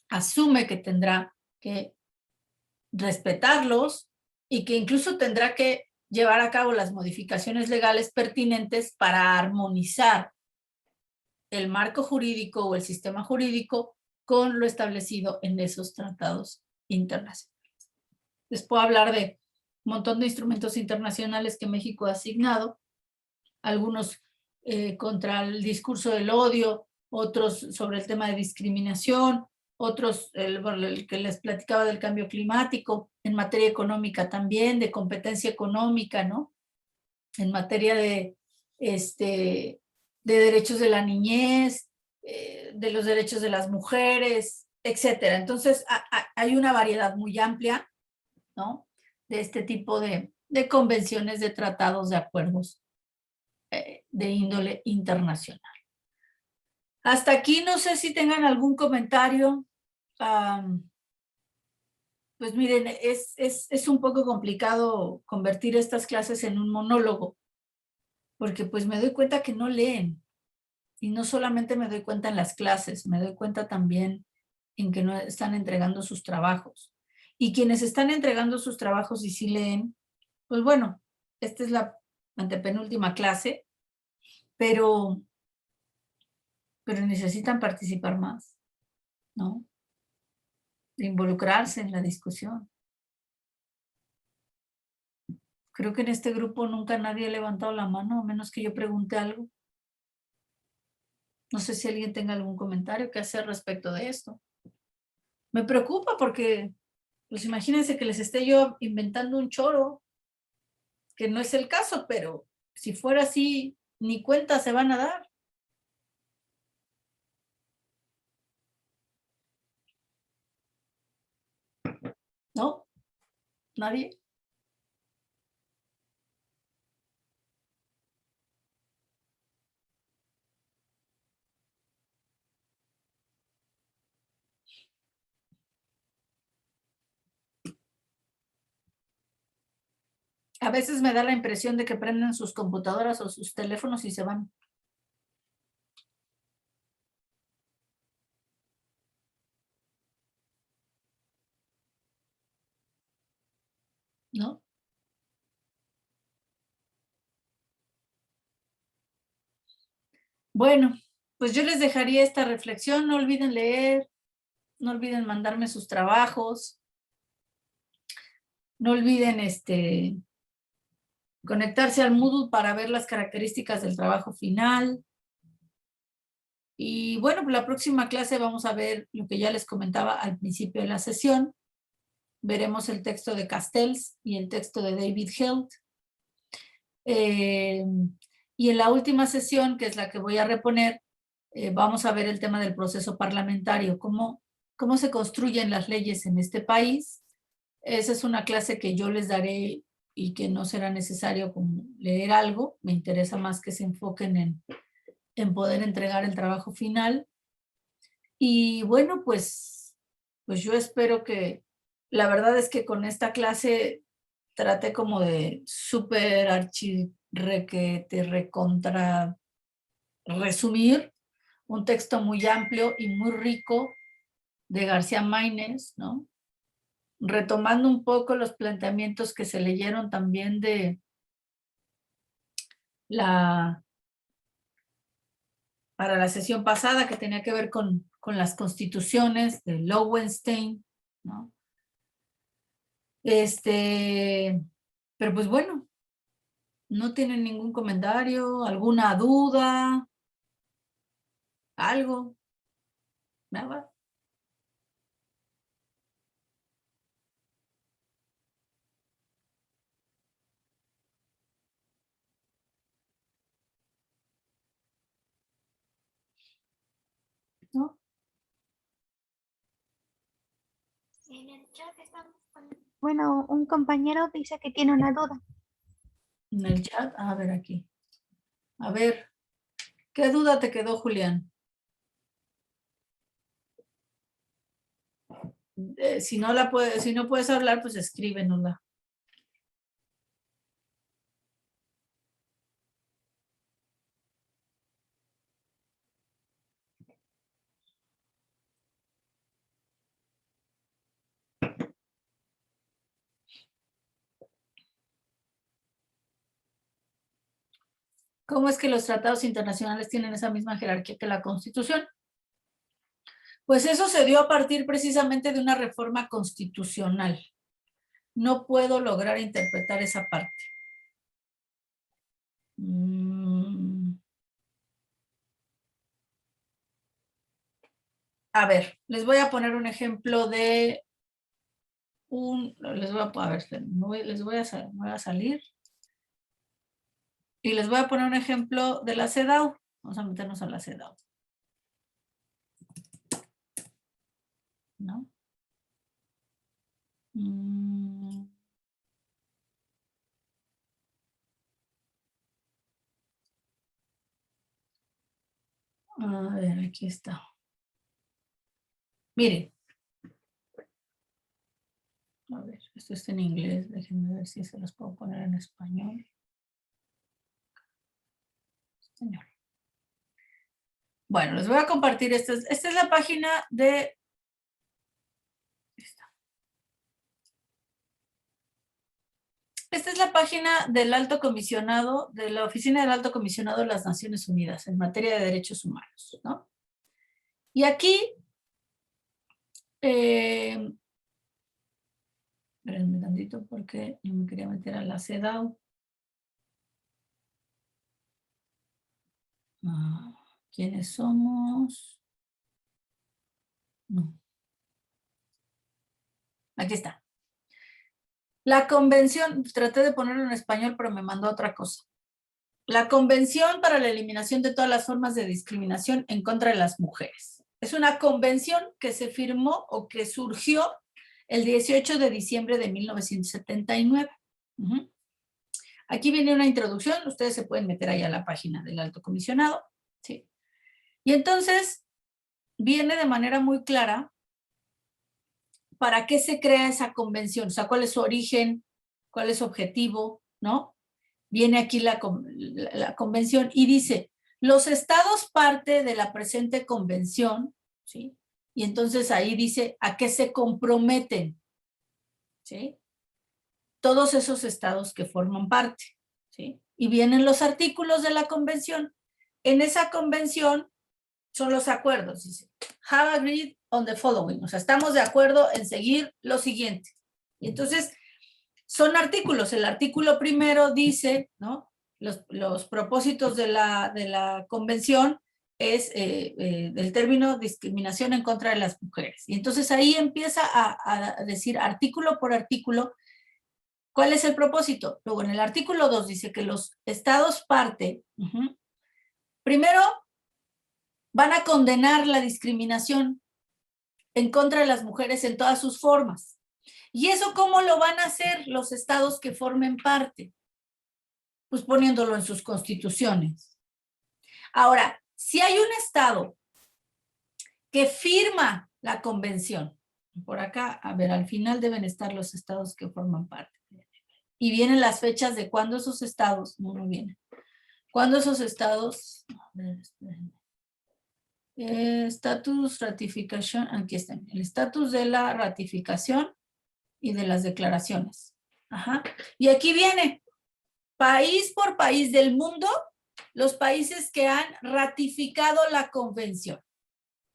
asume que tendrá que respetarlos y que incluso tendrá que llevar a cabo las modificaciones legales pertinentes para armonizar el marco jurídico o el sistema jurídico con lo establecido en esos tratados internacionales. Les puedo hablar de un montón de instrumentos internacionales que México ha asignado, algunos contra el discurso del odio, otros sobre el tema de discriminación, otros, el que les platicaba del cambio climático, en materia económica también, de competencia económica, ¿no? En materia de derechos de la niñez, de los derechos de las mujeres, etcétera. Entonces, hay una variedad muy amplia, ¿no? De este tipo de convenciones, de tratados, de acuerdos de índole internacional. Hasta aquí, no sé si tengan algún comentario. Pues miren, es un poco complicado convertir estas clases en un monólogo, porque pues me doy cuenta que no leen. Y no solamente me doy cuenta en las clases, me doy cuenta también en que no están entregando sus trabajos. Y quienes están entregando sus trabajos y sí leen, pues bueno, esta es la antepenúltima clase, pero necesitan participar más, ¿no? De involucrarse en la discusión. Creo que en este grupo nunca nadie ha levantado la mano, a menos que yo pregunte algo. No sé si alguien tenga algún comentario que hacer respecto de esto. Me preocupa porque, pues imagínense que les esté yo inventando un choro, que no es el caso, pero si fuera así, ni cuenta se van a dar. ¿No? ¿Nadie? A veces me da la impresión de que prenden sus computadoras o sus teléfonos y se van. ¿No? Bueno, pues yo les dejaría esta reflexión. No olviden leer, no olviden mandarme sus trabajos, no olviden conectarse al Moodle para ver las características del trabajo final. Y bueno, pues la próxima clase vamos a ver lo que ya les comentaba al principio de la sesión. Veremos el texto de Castells y el texto de David Hilt. Y en la última sesión, que es la que voy a reponer, vamos a ver el tema del proceso parlamentario, cómo se construyen las leyes en este país. Esa es una clase que yo les daré y que no será necesario como leer algo. Me interesa más que se enfoquen en poder entregar el trabajo final. Y bueno, pues yo espero que, la verdad es que con esta clase traté como de súper requete, recontra resumir un texto muy amplio y muy rico de García Maínez, ¿no? Retomando un poco los planteamientos que se leyeron también de para la sesión pasada, que tenía que ver con las constituciones de Lowenstein, ¿no? Pero pues bueno, ¿no tienen ningún comentario, alguna duda, algo? Nada. ¿No? En el chat estamos Bueno, un compañero dice que tiene una duda. En el chat, a ver aquí. A ver, ¿qué duda te quedó, Julián? Si no puedes hablar, pues escríbenosla. ¿Cómo es que los tratados internacionales tienen esa misma jerarquía que la Constitución? Pues eso se dio a partir precisamente de una reforma constitucional. No puedo lograr interpretar esa parte. A ver, les voy a poner un ejemplo de les voy a ver, les voy a salir y les voy a poner un ejemplo de la CEDAW. Vamos a meternos a la CEDAW. ¿No? A ver, aquí está. Miren. A ver, esto está en inglés. Déjenme ver si se los puedo poner en español. Señor. Bueno, les voy a compartir esta es la página de... Esta es la página del Alto Comisionado, de la Oficina del Alto Comisionado de las Naciones Unidas en materia de derechos humanos, ¿no? Y aquí, espérenme tantito porque yo me quería meter a la CEDAW. ¿Quiénes somos? No. Aquí está. La convención, traté de ponerlo en español, pero me mandó otra cosa. La Convención para la Eliminación de todas las formas de discriminación en contra de las mujeres. Es una convención que se firmó o que surgió el 18 de diciembre de 1979. Aquí viene una introducción, ustedes se pueden meter ahí a la página del Alto Comisionado. ¿Sí? Y entonces viene de manera muy clara para qué se crea esa convención, o sea, cuál es su origen, cuál es su objetivo, ¿no? Viene aquí la convención y dice, los estados parte de la presente convención, ¿sí? Y entonces ahí dice a qué se comprometen, ¿sí? Todos esos estados que forman parte, ¿sí? Y vienen los artículos de la convención. En esa convención son los acuerdos, dice, have agreed on the following, o sea, estamos de acuerdo en seguir lo siguiente. Y entonces, son artículos. El artículo primero dice, ¿no? Los propósitos de la convención es el término discriminación en contra de las mujeres. Y entonces ahí empieza a decir artículo por artículo cuál es el propósito. Luego en el artículo 2 dice que los estados parte, primero van a condenar la discriminación en contra de las mujeres en todas sus formas. ¿Y eso cómo lo van a hacer los estados que formen parte? Pues poniéndolo en sus constituciones. Ahora, si hay un estado que firma la convención, por acá, a ver, al final deben estar los estados que forman parte. Y vienen las fechas de cuándo esos estados, no vienen. ¿Cuándo esos estados? A ver, espérenme. Estatus, ratificación, aquí están. El estatus de la ratificación y de las declaraciones. Ajá. Y aquí viene, país por país del mundo, los países que han ratificado la convención.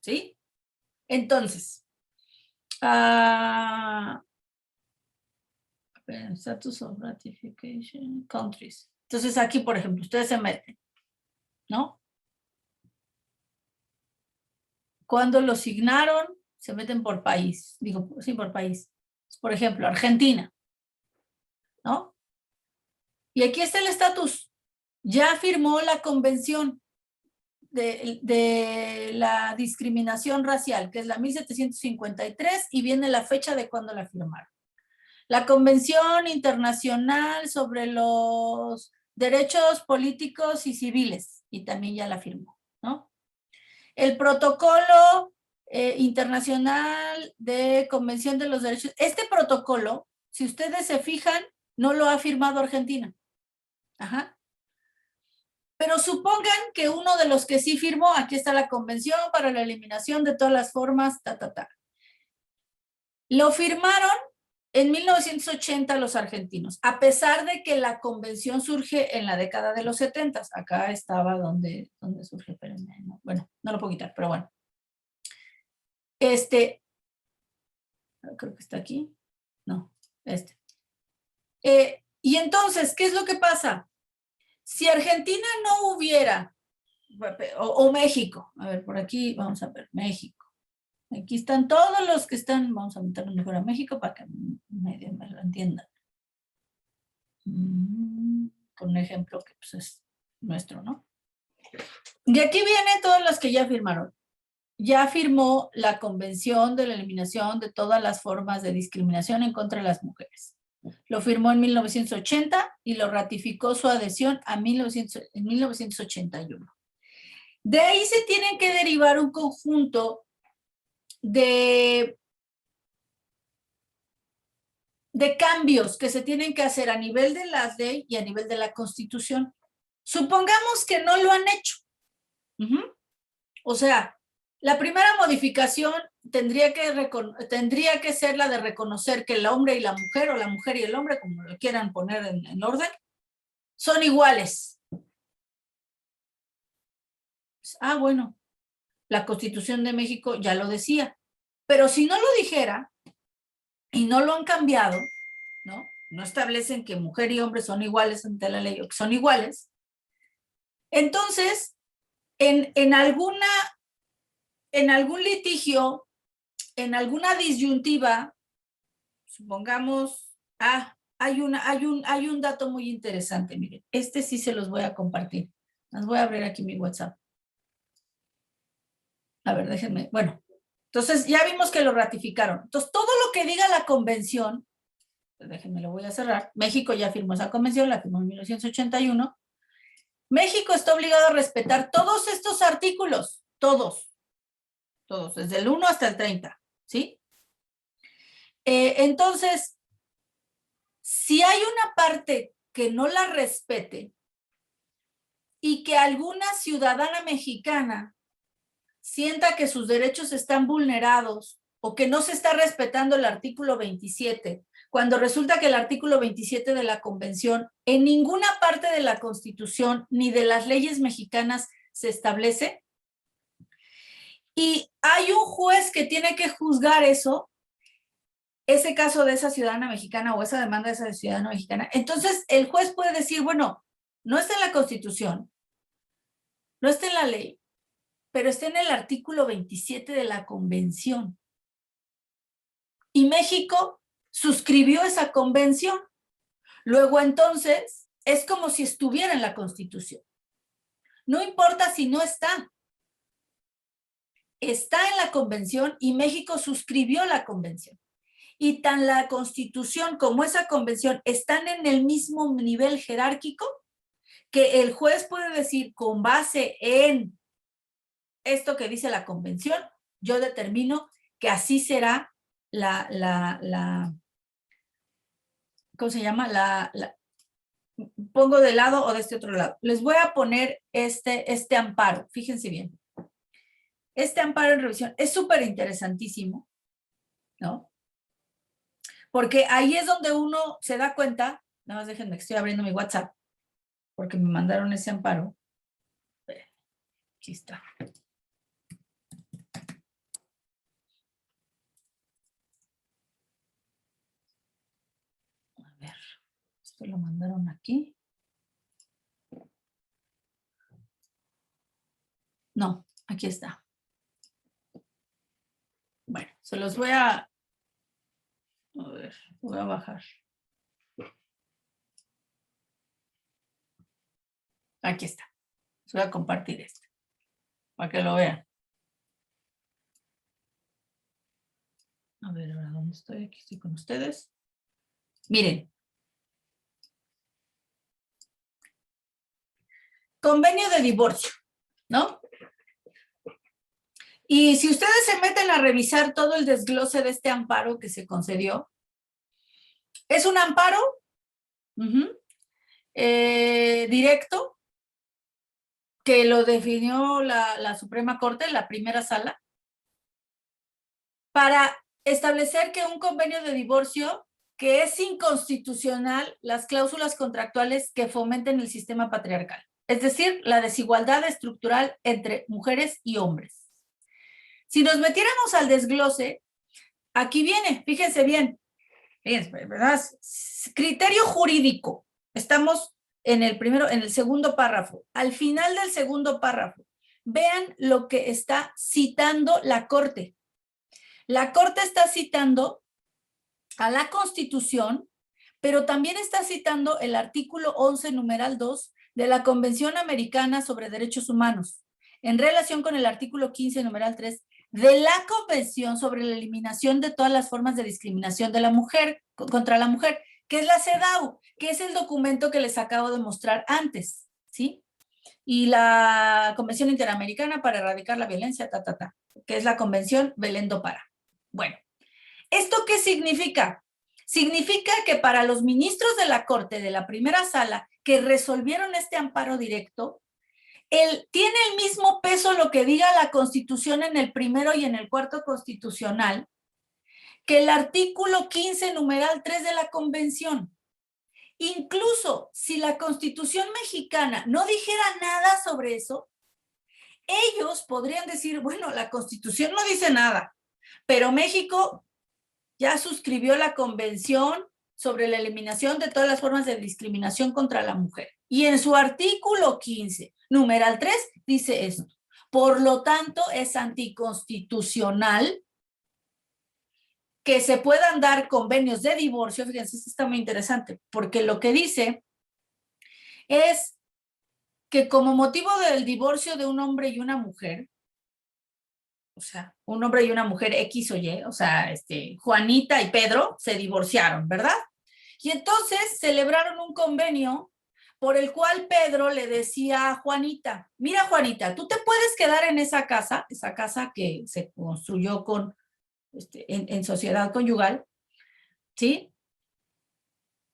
¿Sí? Entonces, status of ratification countries. Entonces aquí, por ejemplo, ustedes se meten, ¿no? Cuando lo signaron, se meten por país. Digo, sí, por país. Por ejemplo, Argentina, ¿no? Y aquí está el estatus. Ya firmó la convención de la discriminación racial, que es la 1753, y viene la fecha de cuando la firmaron. La Convención Internacional sobre los Derechos Políticos y Civiles, y también ya la firmó, ¿no? El Protocolo Internacional de Convención de los Derechos. Este protocolo, si ustedes se fijan, no lo ha firmado Argentina. Ajá. Pero supongan que uno de los que sí firmó, aquí está la Convención para la Eliminación de todas las formas, Lo firmaron En 1980 los argentinos, a pesar de que la convención surge en la década de los 70, acá estaba donde surge, pero no, bueno, no lo puedo quitar, pero bueno. Creo que está aquí. No, y entonces, ¿qué es lo que pasa? Si Argentina no hubiera, o México, a ver, por aquí vamos a ver, México. Aquí están todos los que están, vamos a meterlo mejor a México para que medio me lo entiendan. Por un ejemplo que pues es nuestro, ¿no? Y aquí vienen todos los que ya firmaron. Ya firmó la Convención de la Eliminación de todas las formas de discriminación en contra de las mujeres. Lo firmó en 1980 y lo ratificó su adhesión en 1981. De ahí se tienen que derivar un conjunto de cambios que se tienen que hacer a nivel de la ley y a nivel de la Constitución. Supongamos que no lo han hecho. O sea, la primera modificación tendría que ser la de reconocer que el hombre y la mujer, o la mujer y el hombre, como lo quieran poner en orden, son iguales. Bueno, la Constitución de México ya lo decía, pero si no lo dijera y no lo han cambiado, no establecen que mujer y hombre son iguales ante la ley o que son iguales, entonces en algún litigio, en alguna disyuntiva, supongamos, hay un dato muy interesante, miren, sí se los voy a compartir. Les voy a abrir aquí mi WhatsApp. A ver, déjenme, bueno, entonces ya vimos que lo ratificaron. Entonces, todo lo que diga la convención, pues déjenme, lo voy a cerrar. México ya firmó esa convención, la firmó en 1981. México está obligado a respetar todos estos artículos, todos, desde el 1 hasta el 30, ¿sí? Entonces, si hay una parte que no la respete y que alguna ciudadana mexicana sienta que sus derechos están vulnerados o que no se está respetando el artículo 27, cuando resulta que el artículo 27 de la Convención en ninguna parte de la Constitución ni de las leyes mexicanas se establece, y hay un juez que tiene que juzgar ese caso de esa ciudadana mexicana o esa demanda de esa ciudadana mexicana, entonces el juez puede decir, bueno, no está en la Constitución, no está en la ley, pero está en el artículo 27 de la Convención. Y México suscribió esa convención. Luego, entonces, es como si estuviera en la Constitución. No importa si no está. Está en la convención y México suscribió la convención. Y tan la Constitución como esa convención están en el mismo nivel jerárquico que el juez puede decir, con base en esto que dice la convención, yo determino que así será ¿cómo se llama? Pongo de lado o de este otro lado. Les voy a poner este amparo, fíjense bien. Este amparo en revisión es súper interesantísimo, ¿no? Porque ahí es donde uno se da cuenta, nada más déjenme que estoy abriendo mi WhatsApp, porque me mandaron ese amparo. Aquí está. A ver, esto lo mandaron aquí. No, aquí está. Bueno, se los voy a ver, voy a bajar. Aquí está. Les voy a compartir esto, para que lo vean. A ver, ahora, ¿dónde estoy? Aquí estoy con ustedes. Miren. Convenio de divorcio, ¿no? Y si ustedes se meten a revisar todo el desglose de este amparo que se concedió, es un amparo directo que lo definió la Suprema Corte, la primera sala, para establecer que un convenio de divorcio que es inconstitucional las cláusulas contractuales que fomenten el sistema patriarcal, es decir, la desigualdad estructural entre mujeres y hombres. Si nos metiéramos al desglose, aquí viene, fíjense bien, ¿verdad? Criterio jurídico. Estamos en el segundo párrafo. Al final del segundo párrafo, vean lo que está citando la Corte. La Corte está citando a la Constitución, pero también está citando el artículo 11, numeral 2 de la Convención Americana sobre Derechos Humanos, en relación con el artículo 15, numeral 3, de la Convención sobre la Eliminación de todas las formas de discriminación de la mujer, contra la mujer, que es la CEDAW, que es el documento que les acabo de mostrar antes, ¿sí? Y la Convención Interamericana para Erradicar la Violencia, que es la Convención Belén do Pará. Bueno, ¿esto qué significa? Significa que para los ministros de la Corte de la primera sala que resolvieron este amparo directo, tiene el mismo peso lo que diga la Constitución en el primero y en el cuarto constitucional que el artículo 15, numeral 3 de la Convención. Incluso si la Constitución mexicana no dijera nada sobre eso, ellos podrían decir, bueno, la Constitución no dice nada, pero México ya suscribió la Convención sobre la eliminación de todas las formas de discriminación contra la mujer. Y en su artículo 15, numeral 3, dice esto. Por lo tanto, es anticonstitucional que se puedan dar convenios de divorcio. Fíjense, esto está muy interesante, porque lo que dice es que como motivo del divorcio de un hombre y una mujer, o sea, un hombre y una mujer X o Y, o sea, Juanita y Pedro se divorciaron, ¿verdad? Y entonces celebraron un convenio por el cual Pedro le decía a Juanita, mira Juanita, tú te puedes quedar en esa casa que se construyó con, en sociedad conyugal, ¿sí?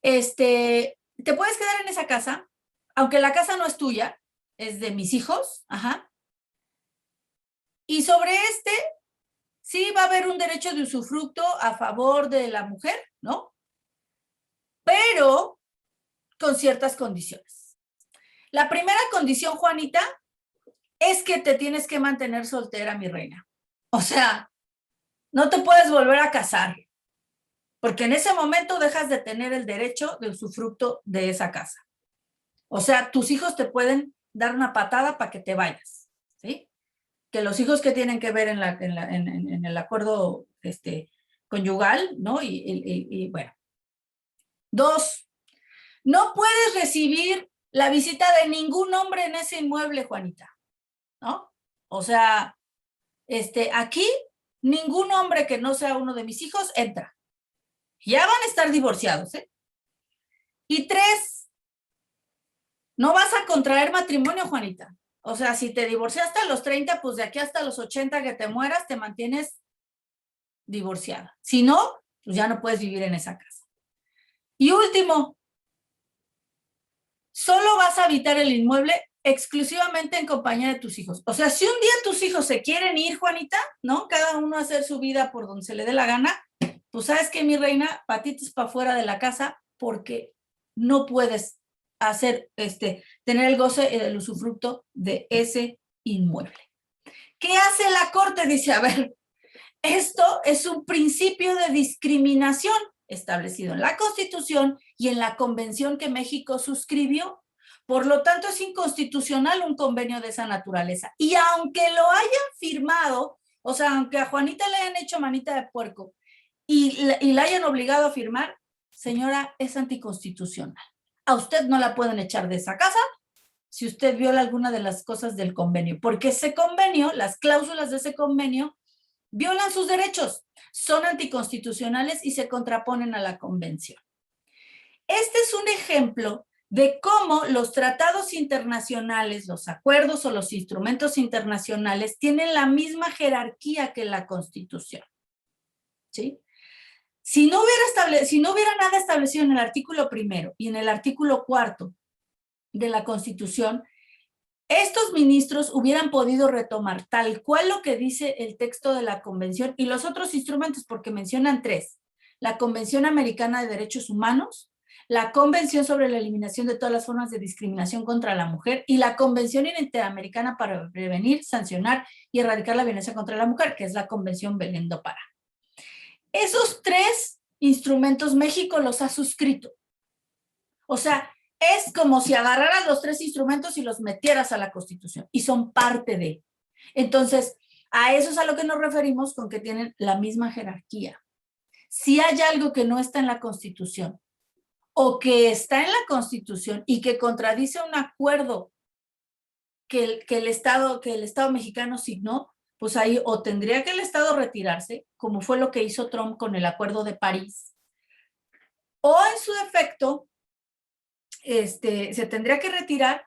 Te puedes quedar en esa casa, aunque la casa no es tuya, es de mis hijos, ajá. Y sobre sí va a haber un derecho de usufructo a favor de la mujer, ¿no? Pero con ciertas condiciones. La primera condición, Juanita, es que te tienes que mantener soltera, mi reina. O sea, no te puedes volver a casar, porque en ese momento dejas de tener el derecho de usufructo de esa casa. O sea, tus hijos te pueden dar una patada para que te vayas, ¿sí? Que los hijos que tienen que ver en el acuerdo conyugal, ¿no? Y bueno. 2, no puedes recibir la visita de ningún hombre en ese inmueble, Juanita, ¿no? O sea, aquí ningún hombre que no sea uno de mis hijos entra. Ya van a estar divorciados, ¿eh? Y 3, no vas a contraer matrimonio, Juanita. O sea, si te divorciaste a los 30, pues de aquí hasta los 80 que te mueras, te mantienes divorciada. Si no, pues ya no puedes vivir en esa casa. Y último, solo vas a habitar el inmueble exclusivamente en compañía de tus hijos. O sea, si un día tus hijos se quieren ir, Juanita, ¿no? Cada uno a hacer su vida por donde se le dé la gana, pues sabes que, mi reina, patitas para afuera de la casa, porque no puedes hacer, tener el goce y el usufructo de ese inmueble. ¿Qué hace la Corte? Dice, a ver, esto es un principio de discriminación establecido en la Constitución y en la Convención que México suscribió. Por lo tanto, es inconstitucional un convenio de esa naturaleza. Y aunque lo hayan firmado, o sea, aunque a Juanita le hayan hecho manita de puerco y la hayan obligado a firmar, señora, es anticonstitucional. A usted no la pueden echar de esa casa si usted viola alguna de las cosas del convenio, porque ese convenio, las cláusulas de ese convenio, violan sus derechos, son anticonstitucionales y se contraponen a la convención. Este es un ejemplo de cómo los tratados internacionales, los acuerdos o los instrumentos internacionales tienen la misma jerarquía que la Constitución, ¿sí? Si no hubiera nada establecido en el artículo 1 y en el artículo 4 de la Constitución, estos ministros hubieran podido retomar tal cual lo que dice el texto de la Convención y los otros instrumentos, porque mencionan 3. la Convención Americana de Derechos Humanos, la Convención sobre la Eliminación de todas las formas de discriminación contra la mujer y la Convención Interamericana para prevenir, sancionar y erradicar la violencia contra la mujer, que es la Convención Belén do Pará. Esos 3 instrumentos México los ha suscrito. O sea, es como si agarraras los 3 instrumentos y los metieras a la Constitución y son parte de. Entonces, a eso es a lo que nos referimos con que tienen la misma jerarquía. Si hay algo que no está en la Constitución o que está en la Constitución y que contradice un acuerdo que el Estado mexicano signó, pues ahí o tendría que el Estado retirarse, como fue lo que hizo Trump con el Acuerdo de París, o en su defecto, se tendría que retirar,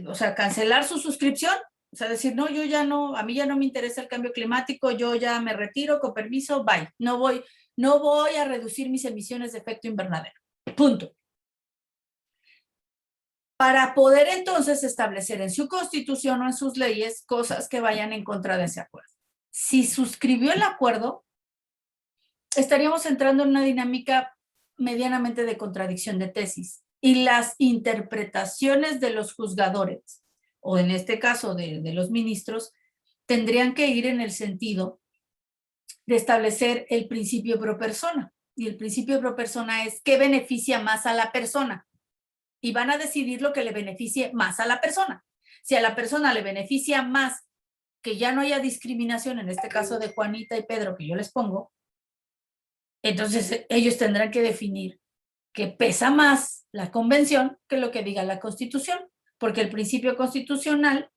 o sea, cancelar su suscripción, o sea, decir, no, yo ya no, a mí ya no me interesa el cambio climático, yo ya me retiro, con permiso, bye, no voy a reducir mis emisiones de efecto invernadero, punto. Para poder entonces establecer en su constitución o en sus leyes cosas que vayan en contra de ese acuerdo. Si suscribió el acuerdo, estaríamos entrando en una dinámica medianamente de contradicción de tesis y las interpretaciones de los juzgadores, o en este caso de los ministros, tendrían que ir en el sentido de establecer el principio pro persona. Y el principio pro persona es ¿qué beneficia más a la persona? Y van a decidir lo que le beneficie más a la persona. Si a la persona le beneficia más que ya no haya discriminación, en este caso de Juanita y Pedro, que yo les pongo, entonces ellos tendrán que definir que pesa más la convención que lo que diga la Constitución, porque el principio constitucional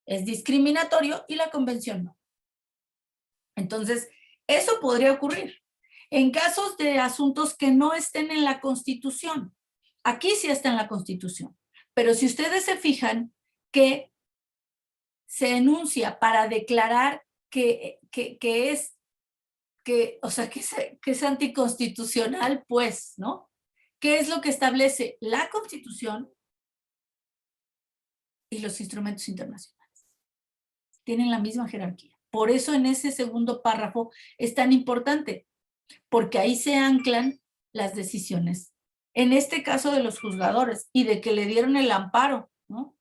es discriminatorio y la convención no. Entonces, eso podría ocurrir en casos de asuntos que no estén en la Constitución. Aquí sí está en la Constitución, pero si ustedes se fijan que se enuncia para declarar que es anticonstitucional, pues, ¿no? ¿Qué es lo que establece la Constitución y los instrumentos internacionales? Tienen la misma jerarquía. Por eso en ese segundo párrafo es tan importante, porque ahí se anclan las decisiones. En este caso de los juzgadores y de que le dieron el amparo, ¿no?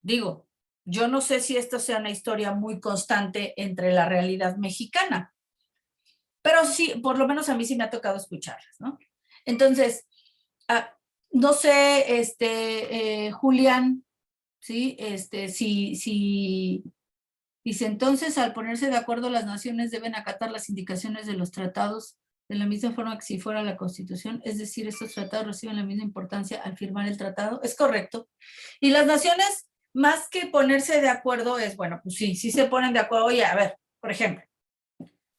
Digo, yo no sé si esto sea una historia muy constante entre la realidad mexicana, pero sí, por lo menos a mí sí me ha tocado escucharlas, ¿no? Entonces, no sé, Julián, ¿sí? Si dice entonces, al ponerse de acuerdo, las naciones deben acatar las indicaciones de los tratados de la misma forma que si fuera la Constitución, es decir, estos tratados reciben la misma importancia al firmar el tratado. Es correcto. Y las naciones, más que ponerse de acuerdo, es, bueno, pues sí se ponen de acuerdo. Oye, a ver, por ejemplo,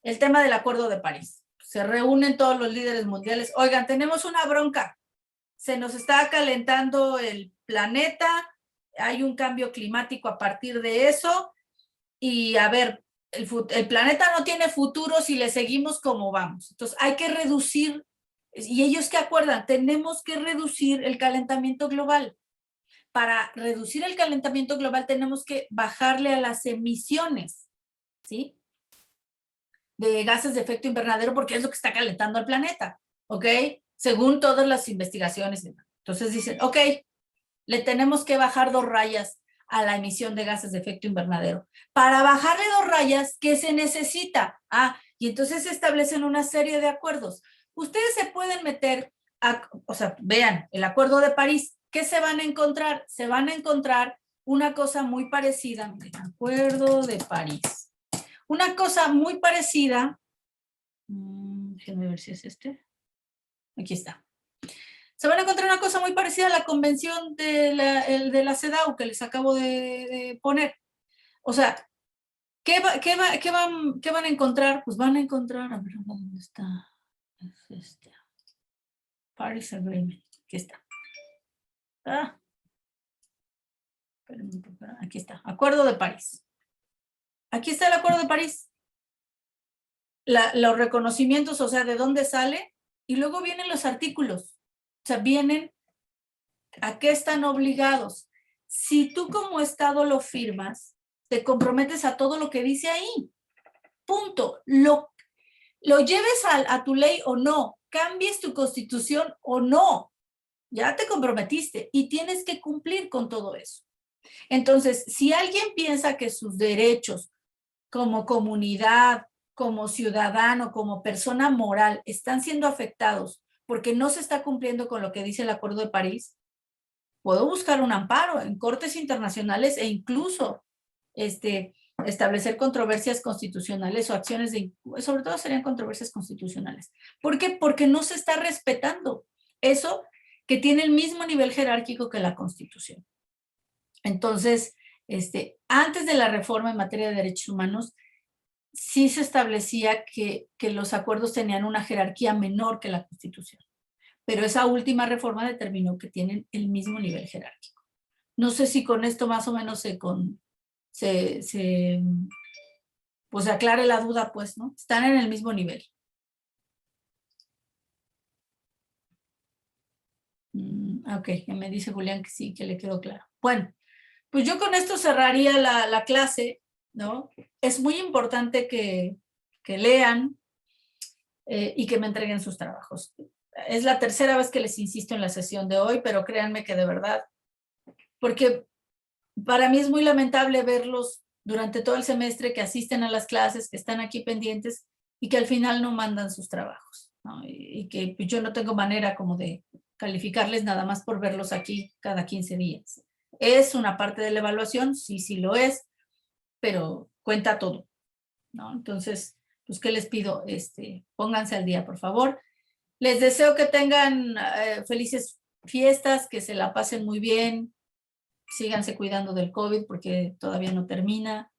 el tema del Acuerdo de París. Se reúnen todos los líderes mundiales. Oigan, tenemos una bronca. Se nos está calentando el planeta, hay un cambio climático a partir de eso, y a ver, el planeta no tiene futuro si le seguimos como vamos. Entonces hay que reducir, y ellos que acuerdan, tenemos que reducir el calentamiento global. Para reducir el calentamiento global tenemos que bajarle a las emisiones, ¿sí? De gases de efecto invernadero, porque es lo que está calentando al planeta, ¿ok? Según todas las investigaciones. Entonces dicen, ok, le tenemos que bajar 2 rayas a la emisión de gases de efecto invernadero. Para bajarle 2 rayas, ¿qué se necesita? Y entonces se establecen una serie de acuerdos. Ustedes se pueden meter, o sea, vean, el Acuerdo de París, ¿qué se van a encontrar? Se van a encontrar una cosa muy parecida, el Acuerdo de París. Una cosa muy parecida, déjenme ver si es este. Aquí está. Se van a encontrar una cosa muy parecida a la convención de la CEDAW que les acabo de poner. O sea, ¿qué van a encontrar? Pues van a encontrar, a ver, ¿dónde está? Es este. Paris Agreement. Aquí está. Aquí está. Acuerdo de París. Aquí está el Acuerdo de París. Los reconocimientos, o sea, de dónde sale, y luego vienen los artículos. O sea, vienen a qué están obligados. Si tú como Estado lo firmas, te comprometes a todo lo que dice ahí. Punto. lo lleves a tu ley o no, cambies tu constitución o no, ya te comprometiste y tienes que cumplir con todo eso. Entonces, si alguien piensa que sus derechos como comunidad, como ciudadano, como persona moral, están siendo afectados porque no se está cumpliendo con lo que dice el Acuerdo de París, puedo buscar un amparo en cortes internacionales e incluso establecer controversias constitucionales o acciones de, sobre todo serían controversias constitucionales. ¿Por qué? Porque no se está respetando eso que tiene el mismo nivel jerárquico que la Constitución. Entonces, antes de la reforma en materia de derechos humanos, sí se establecía que los acuerdos tenían una jerarquía menor que la Constitución. Pero esa última reforma determinó que tienen el mismo nivel jerárquico. No sé si con esto más o menos pues se aclare la duda, pues, ¿no? Están en el mismo nivel. Ok, me dice Julián que sí, que le quedó claro. Bueno, pues yo con esto cerraría la clase, ¿no? Es muy importante que lean y que me entreguen sus trabajos. Es la tercera vez que les insisto en la sesión de hoy, pero créanme que de verdad, porque para mí es muy lamentable verlos durante todo el semestre que asisten a las clases, que están aquí pendientes y que al final no mandan sus trabajos, ¿no? Y que yo no tengo manera como de calificarles nada más por verlos aquí cada 15 días. ¿Es una parte de la evaluación? Sí, sí lo es, pero cuenta todo, ¿no? Entonces, pues, ¿qué les pido? Pónganse al día, por favor. Les deseo que tengan felices fiestas, que se la pasen muy bien, síganse cuidando del COVID porque todavía no termina.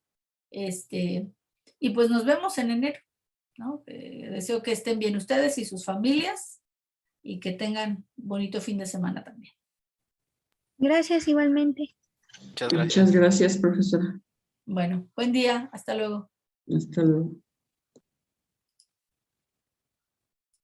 Y pues nos vemos en enero, ¿no? Deseo que estén bien ustedes y sus familias y que tengan bonito fin de semana también. Gracias igualmente. Muchas gracias. Muchas gracias, profesora. Bueno, buen día, hasta luego. Hasta luego.